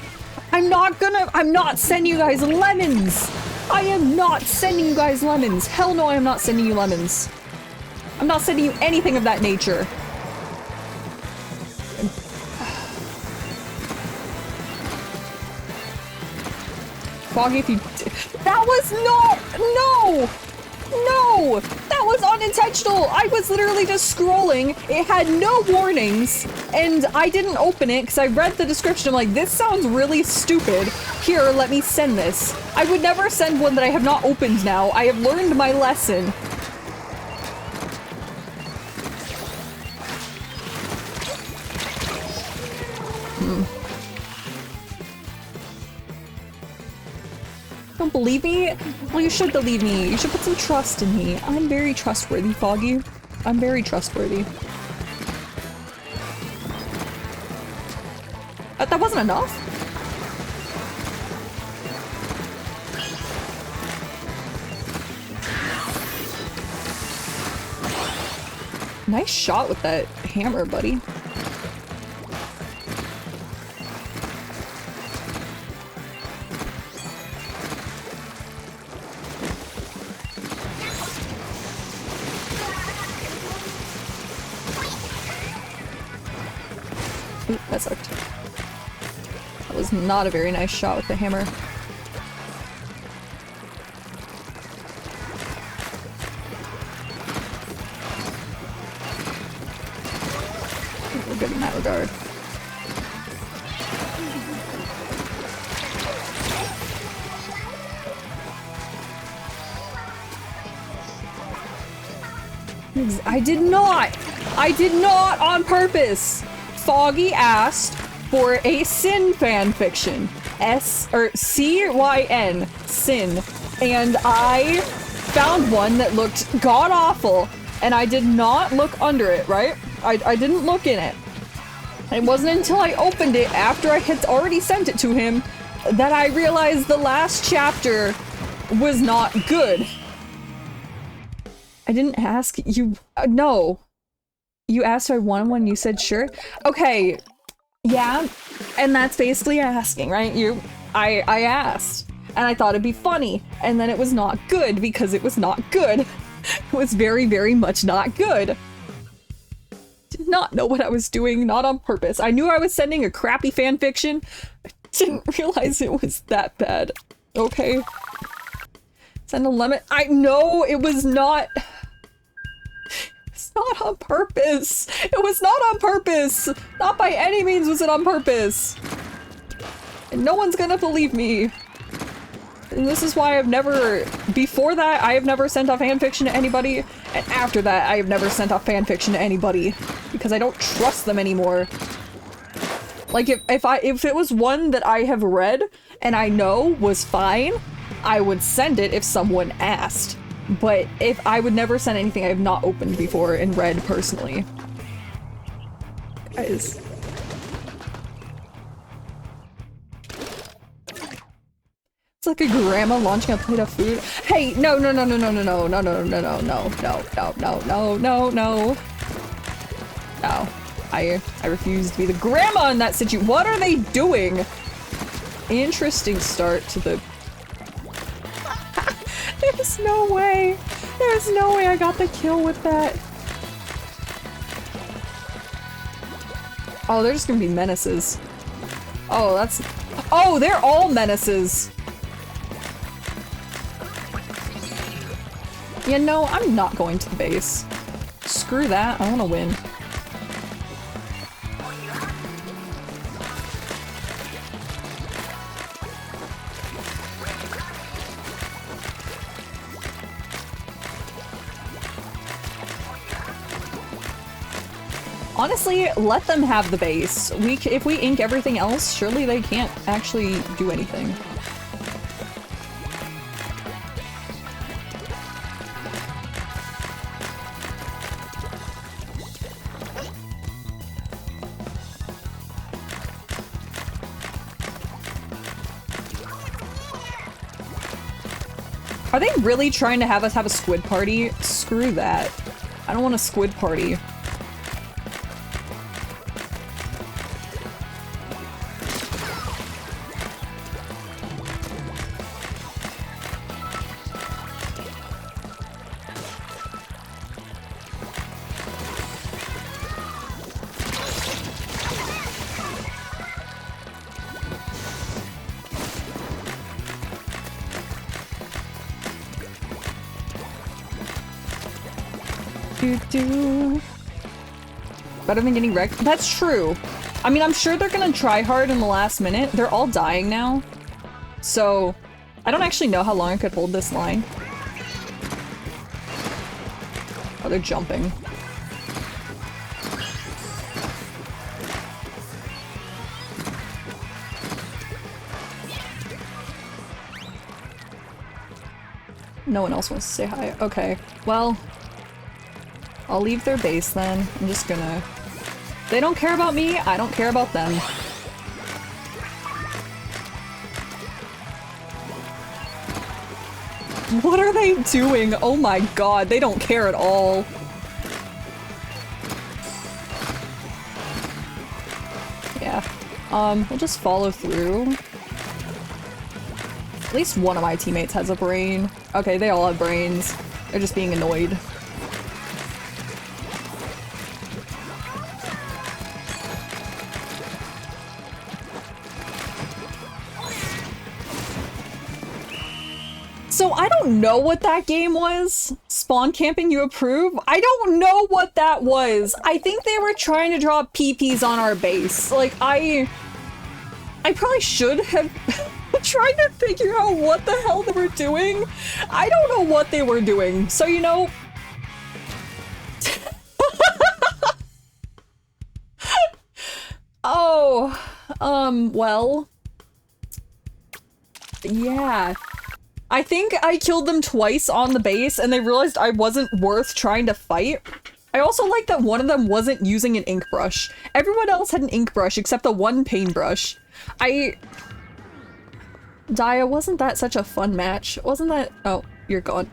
[SPEAKER 1] I'm not sending you guys lemons! I am not sending you guys lemons! Hell no, I am not sending you lemons. I'm not sending you anything of that nature. Foggy, if you that was no! No! That was unintentional! I was literally just scrolling, it had no warnings, and I didn't open it because I read the description. I'm like, this sounds really stupid. Here, let me send this. I would never send one that I have not opened now. I have learned my lesson. Don't believe me? Well, you should believe me. You should put some trust in me. I'm very trustworthy, Foggy. I'm very trustworthy. That wasn't enough? Nice shot with that hammer, buddy. Ooh, that sucked. That was not a very nice shot with the hammer. We're good in that regard. I did not on purpose! Foggy asked for a Sin fanfiction. C-Y-N. Sin. And I found one that looked god-awful, and I did not look under it, right? I didn't look in it. It wasn't until I opened it after I had already sent it to him that I realized the last chapter was not good. I didn't ask you. No. You asked if I wanted one, you said sure. Okay. Yeah. And that's basically asking, right? I asked. And I thought it'd be funny. And then it was not good because it was not good. It was very, very much not good. Did not know what I was doing, not on purpose. I knew I was sending a crappy fanfiction. I didn't realize it was that bad. Okay. Send a lemon. I know it was not. It's not on purpose. It was not on purpose. Not by any means was it on purpose. And no one's gonna believe me. And this is why I've never, before that, I have never sent off fanfiction to anybody, and after that, I have never sent off fanfiction to anybody, because I don't trust them anymore. Like, if it was one that I have read, and I know was fine, I would send it if someone asked. But if I would never send anything I have not opened before and read personally. Guys. It's like a grandma launching a plate of food. Hey, no. No, I refuse to be the grandma in that situation. What are they doing? Interesting start to the There's no way. There's no way I got the kill with that. Oh, they're just gonna be menaces. Oh, that's... Oh, they're all menaces. Yeah, no, I'm not going to the base. Screw that, I wanna win. Honestly, let them have the base. If we ink everything else, surely they can't actually do anything. Are they really trying to have us have a squid party? Screw that. I don't want a squid party. Better than getting wrecked. That's true. I mean, I'm sure they're gonna try hard in the last minute. They're all dying now. So, I don't actually know how long I could hold this line. Oh, they're jumping. No one else wants to say hi. Okay, well, I'll leave their base then. I'm just gonna... They don't care about me, I don't care about them. What are they doing? Oh my god, they don't care at all. Yeah. We'll just follow through. At least one of my teammates has a brain. Okay, they all have brains. They're just being annoyed. So I don't know what that game was. Spawn camping you approve? I don't know what that was. I think they were trying to drop PPs on our base. Like, I probably should have tried to figure out what the hell they were doing. I don't know what they were doing. So, you know... Oh, well... Yeah. I think I killed them twice on the base and they realized I wasn't worth trying to fight. I also like that one of them wasn't using an ink brush. Everyone else had an ink brush except the one paintbrush. Dia, wasn't that such a fun match? Wasn't that- oh, you're gone.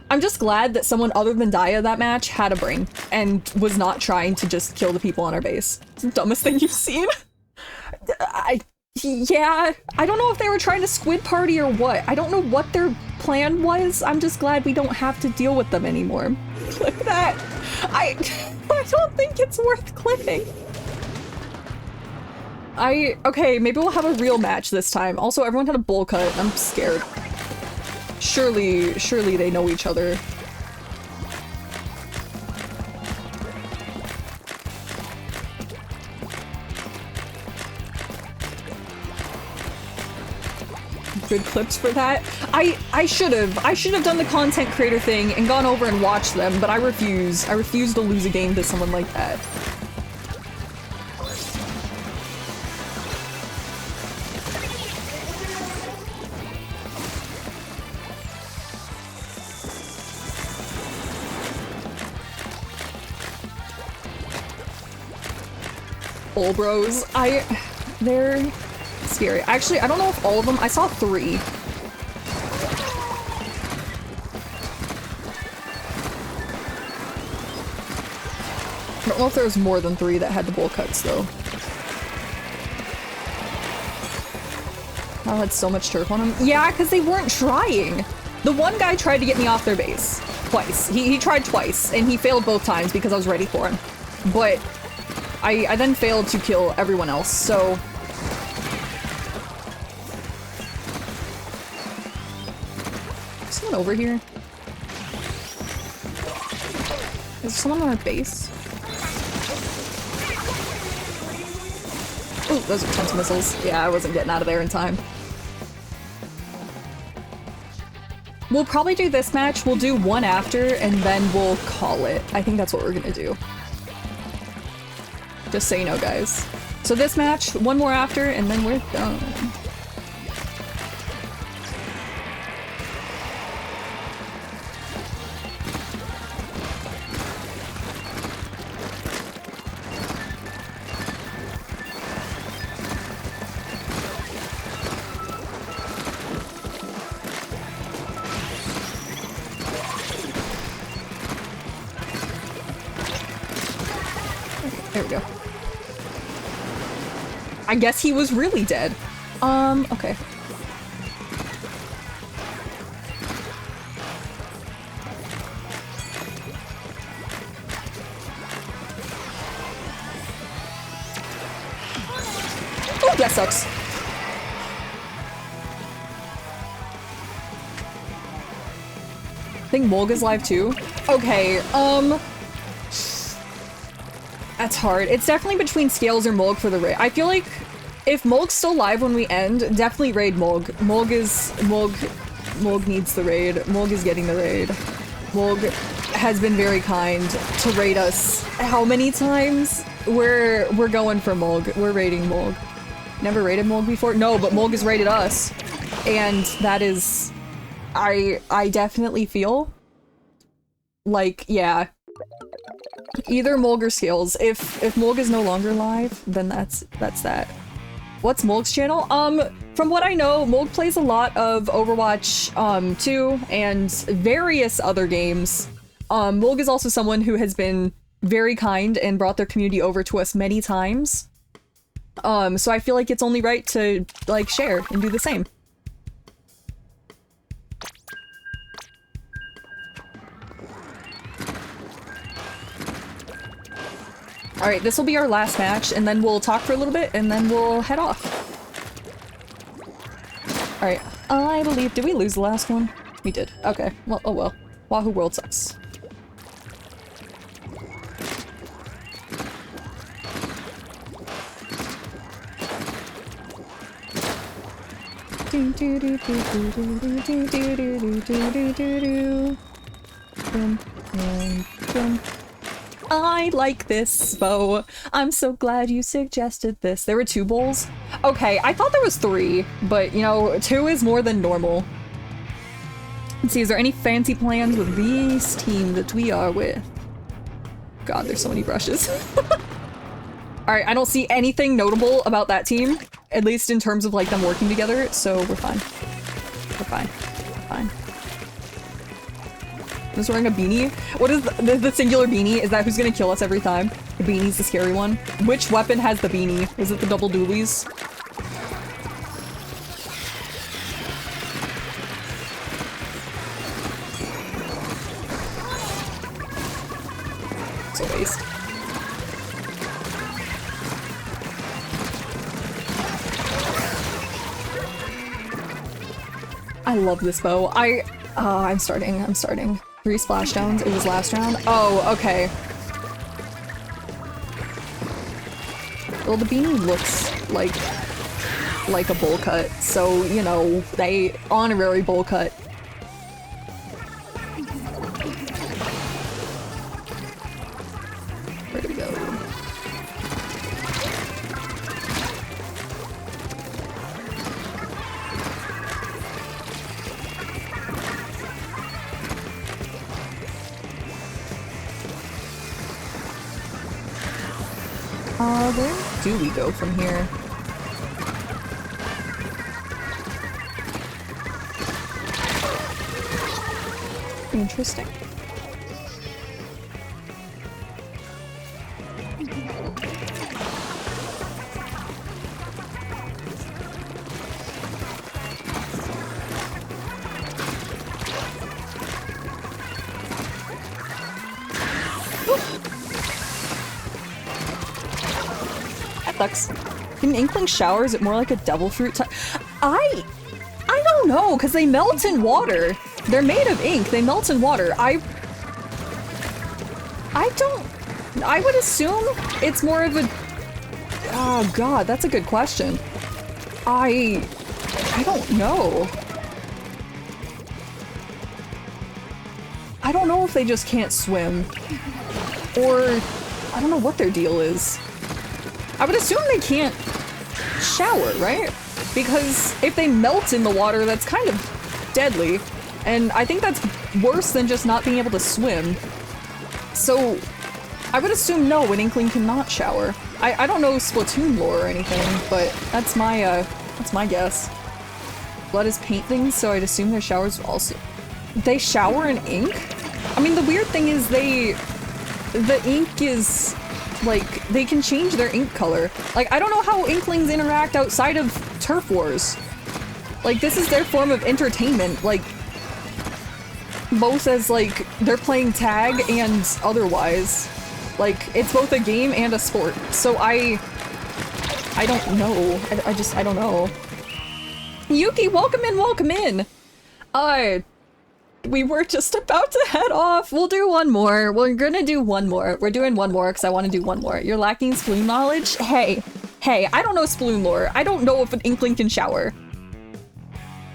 [SPEAKER 1] I'm just glad that someone other than Dia that match had a brain and was not trying to just kill the people on our base. It's the dumbest thing you've seen. Yeah, I don't know if they were trying to squid party or what. I don't know what their plan was. I'm just glad we don't have to deal with them anymore. Look at that. I don't think it's worth clipping. Okay, maybe we'll have a real match this time. Also, everyone had a bowl cut. I'm scared. Surely they know each other. Good clips for that. I should have done the content creator thing and gone over and watched them, but I refuse. I refuse to lose a game to someone like that. Bull bros. They're scary. Actually, I don't know if all of them- I saw 3. I don't know if there was more than 3 that had the bowl cuts, though. I had so much turf on him. Yeah, because they weren't trying. The one guy tried to get me off their base. Twice. He tried twice, and he failed both times because I was ready for him. But I then failed to kill everyone else, so... Is someone over here? Is there someone on our base? Oh, those are tons of missiles. Yeah, I wasn't getting out of there in time. We'll probably do this match, we'll do one after, and then we'll call it. I think that's what we're gonna do. Just so you know, guys. So this match, one more after, and then we're done. There we go. I guess he was really dead. Okay. Oh, that sucks. I think Molga's live too. Okay, that's hard. It's definitely between Scales or Mulg for the raid. I feel like if Mulg's still live when we end, definitely raid Mulg. Mulg needs the raid. Mulg is getting the raid. Mulg has been very kind to raid us. How many times? We're going for Mulg. We're raiding Mulg. Never raided Mulg before? No, but Mulg has raided us. And that is... I definitely feel like, yeah. Either Mulg or Scales. If Mulg is no longer live, then that's that. What's Mulg's channel? From what I know, Mulg plays a lot of Overwatch 2 and various other games. Mulg is also someone who has been very kind and brought their community over to us many times. So I feel like it's only right to, like, share and do the same. Alright, this will be our last match, and then we'll talk for a little bit, and then we'll head off. Alright, I believe... Did we lose the last one? We did. Okay. Well, oh well. Wahoo World sucks. I like this bow. I'm so glad you suggested this. There were 2 bowls? Okay, I thought there was 3, but you know, 2 is more than normal. Let's see, is there any fancy plans with this team that we are with? God, there's so many brushes. Alright, I don't see anything notable about that team, at least in terms of like them working together, so we're fine. We're fine. Fine. Who's wearing a beanie? What is the singular beanie? Is that who's gonna kill us every time? The beanie's the scary one. Which weapon has the beanie? Is it the double doolies? It's a waste. I love this bow. I'm starting. 3 splashdowns. It was last round. Oh, okay. Well, the beanie looks like a bowl cut, so, you know, they honorary bowl cut. Where do we go? Where do we go from here? Interesting. Ducks. Can an inkling shower? Is it more like a devil fruit type? I don't know, because they melt in water. They're made of ink. They melt in water. I would assume it's more of a... Oh god, that's a good question. I don't know. I don't know if they just can't swim. Or I don't know what their deal is. I would assume they can't shower, right? Because if they melt in the water, that's kind of deadly. And I think that's worse than just not being able to swim. So I would assume no, an inkling cannot shower. I don't know Splatoon lore or anything, but that's my guess. Blood is paint things, so I'd assume their showers also... They shower in ink? I mean, the weird thing is the ink is, like, they can change their ink color. Like, I don't know how inklings interact outside of Turf Wars. Like, this is their form of entertainment, like, both as, like, they're playing tag and otherwise. Like, it's both a game and a sport. So I don't know. I don't know. Yuki, welcome in, welcome in! We were just about to head off. We'll do one more. We're gonna do one more. We're doing one more because I want to do one more. You're lacking Sploon knowledge? Hey, I don't know Sploon lore. I don't know if an inkling can shower.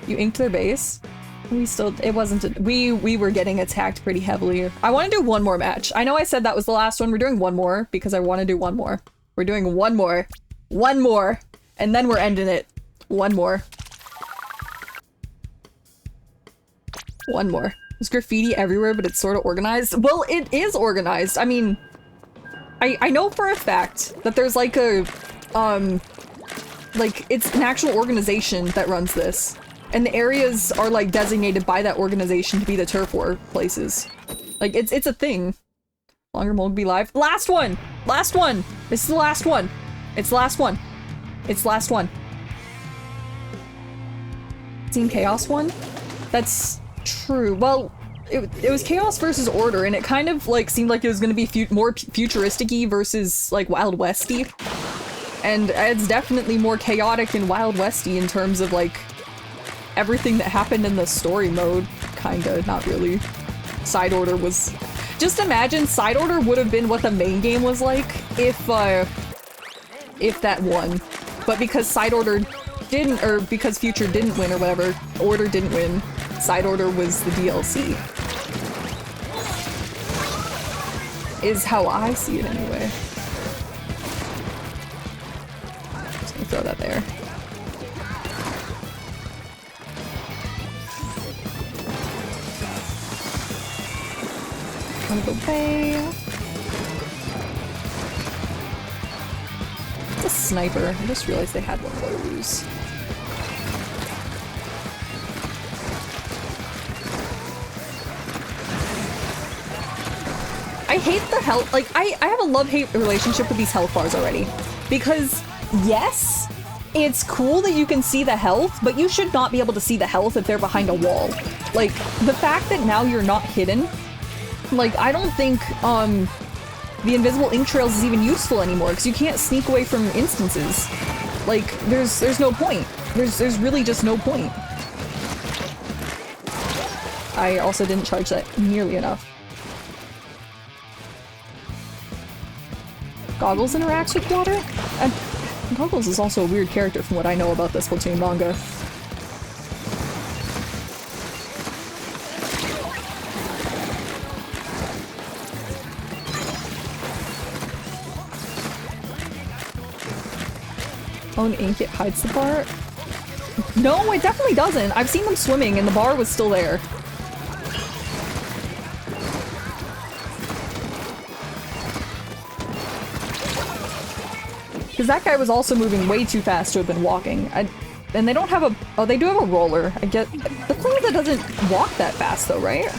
[SPEAKER 1] You inked their base? It wasn't, we were getting attacked pretty heavily. I want to do one more match. I know I said that was the last one. We're doing one more because I want to do one more. We're doing one more. One more. And then we're ending it. One more. One more. There's graffiti everywhere, but it's sort of organized. Well, it is organized. I mean, I know for a fact that there's like a, like, it's an actual organization that runs this. And the areas are, like, designated by that organization to be the turf war places. Like, it's a thing. Longer Mold be live. Last one! Last one! This is the last one! It's the last one. It's the last one. Team Chaos won? That's true. Well, it was Chaos versus Order, and it kind of, like, seemed like it was gonna be more futuristic-y versus, like, Wild Westy. And it's definitely more chaotic and Wild Westy in terms of, like, everything that happened in the story mode. Kinda, not really. Side Order was... Just imagine Side Order would have been what the main game was like if that won. But because Side Order didn't, or because Future didn't win or whatever, Order didn't win, Side Order was the DLC. Is how I see it anyway. Just gonna throw that there. Bay. It's a sniper. I just realized they had one of those. I hate the health. Like, I have a love-hate relationship with these health bars already. Because, yes, it's cool that you can see the health, but you should not be able to see the health if they're behind a wall. Like, the fact that now you're not hidden, like, I don't think, the invisible ink trails is even useful anymore, because you can't sneak away from instances. Like, there's no point. There's really just no point. I also didn't charge that nearly enough. Goggles interacts with water? Goggles is also a weird character from what I know about the Splatoon manga. Own ink, it hides the bar? No, it definitely doesn't. I've seen them swimming and the bar was still there. Because that guy was also moving way too fast to have been walking. And they don't have a... Oh, they do have a roller. I get... The thing is, it doesn't walk that fast though, right?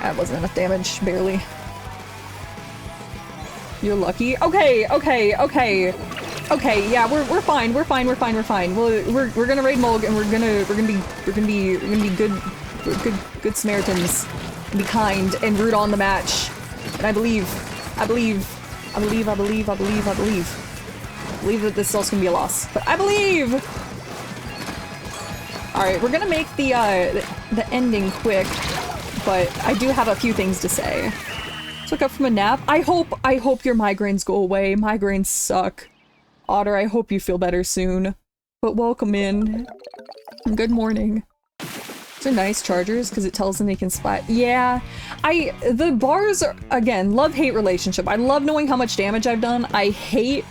[SPEAKER 1] That wasn't enough damage, barely. You're lucky. Okay, okay, okay. Okay, yeah, we're fine. We're fine. We're fine. We're fine. We're gonna raid Mulg and we're gonna be good Samaritans. Be kind and root on the match. And I believe that this is also gonna be a loss. But I believe. All right, we're gonna make the ending quick, but I do have a few things to say. Took up from a nap. I hope your migraines go away. Migraines suck. Otter, I hope you feel better soon. But welcome in. Good morning. These are nice chargers because it tells them they can splat. Yeah, the bars are, again, love-hate relationship. I love knowing how much damage I've done. I hate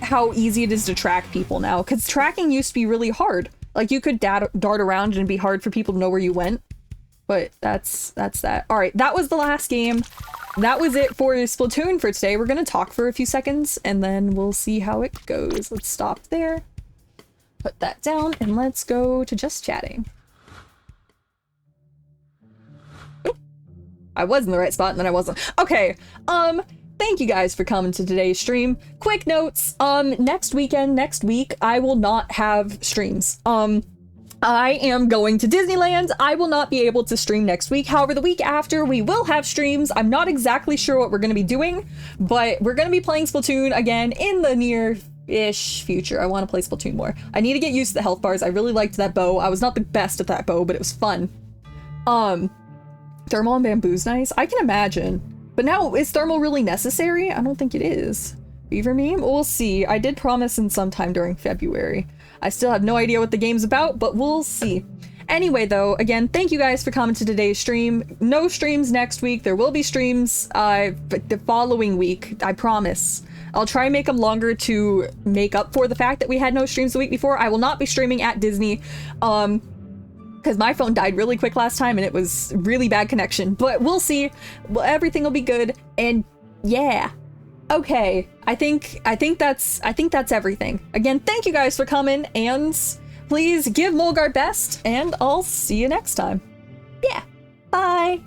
[SPEAKER 1] how easy it is to track people now because tracking used to be really hard. Like you could dart around and it'd be hard for people to know where you went. But that's that. All right, that was the last game. That was it for Splatoon for today. We're gonna talk for a few seconds and then we'll see how it goes. Let's stop there. Put that down and let's go to just chatting. Oop. I was in the right spot and then I wasn't. Okay, thank you guys for coming to today's stream. Quick notes, next week, I will not have streams. I am going to Disneyland. I will not be able to stream next week. However, the week after, we will have streams. I'm not exactly sure what we're going to be doing, but we're going to be playing Splatoon again in the near-ish future. I want to play Splatoon more. I need to get used to the health bars. I really liked that bow. I was not the best at that bow, but it was fun. Thermal and bamboo's nice. I can imagine. But now, is thermal really necessary? I don't think it is. Beaver meme? We'll see. I did promise in sometime during February. I still have no idea what the game's about, but we'll see. Anyway, though, again, thank you guys for coming to today's stream. No streams next week. There will be streams the following week, I promise. I'll try and make them longer to make up for the fact that we had no streams the week before. I will not be streaming at Disney, because my phone died really quick last time and it was really bad connection. But we'll see. Well, everything will be good, and yeah. Okay, I think that's everything. Again, thank you guys for coming, and please give Mulg our best, and I'll see you next time. Yeah, bye!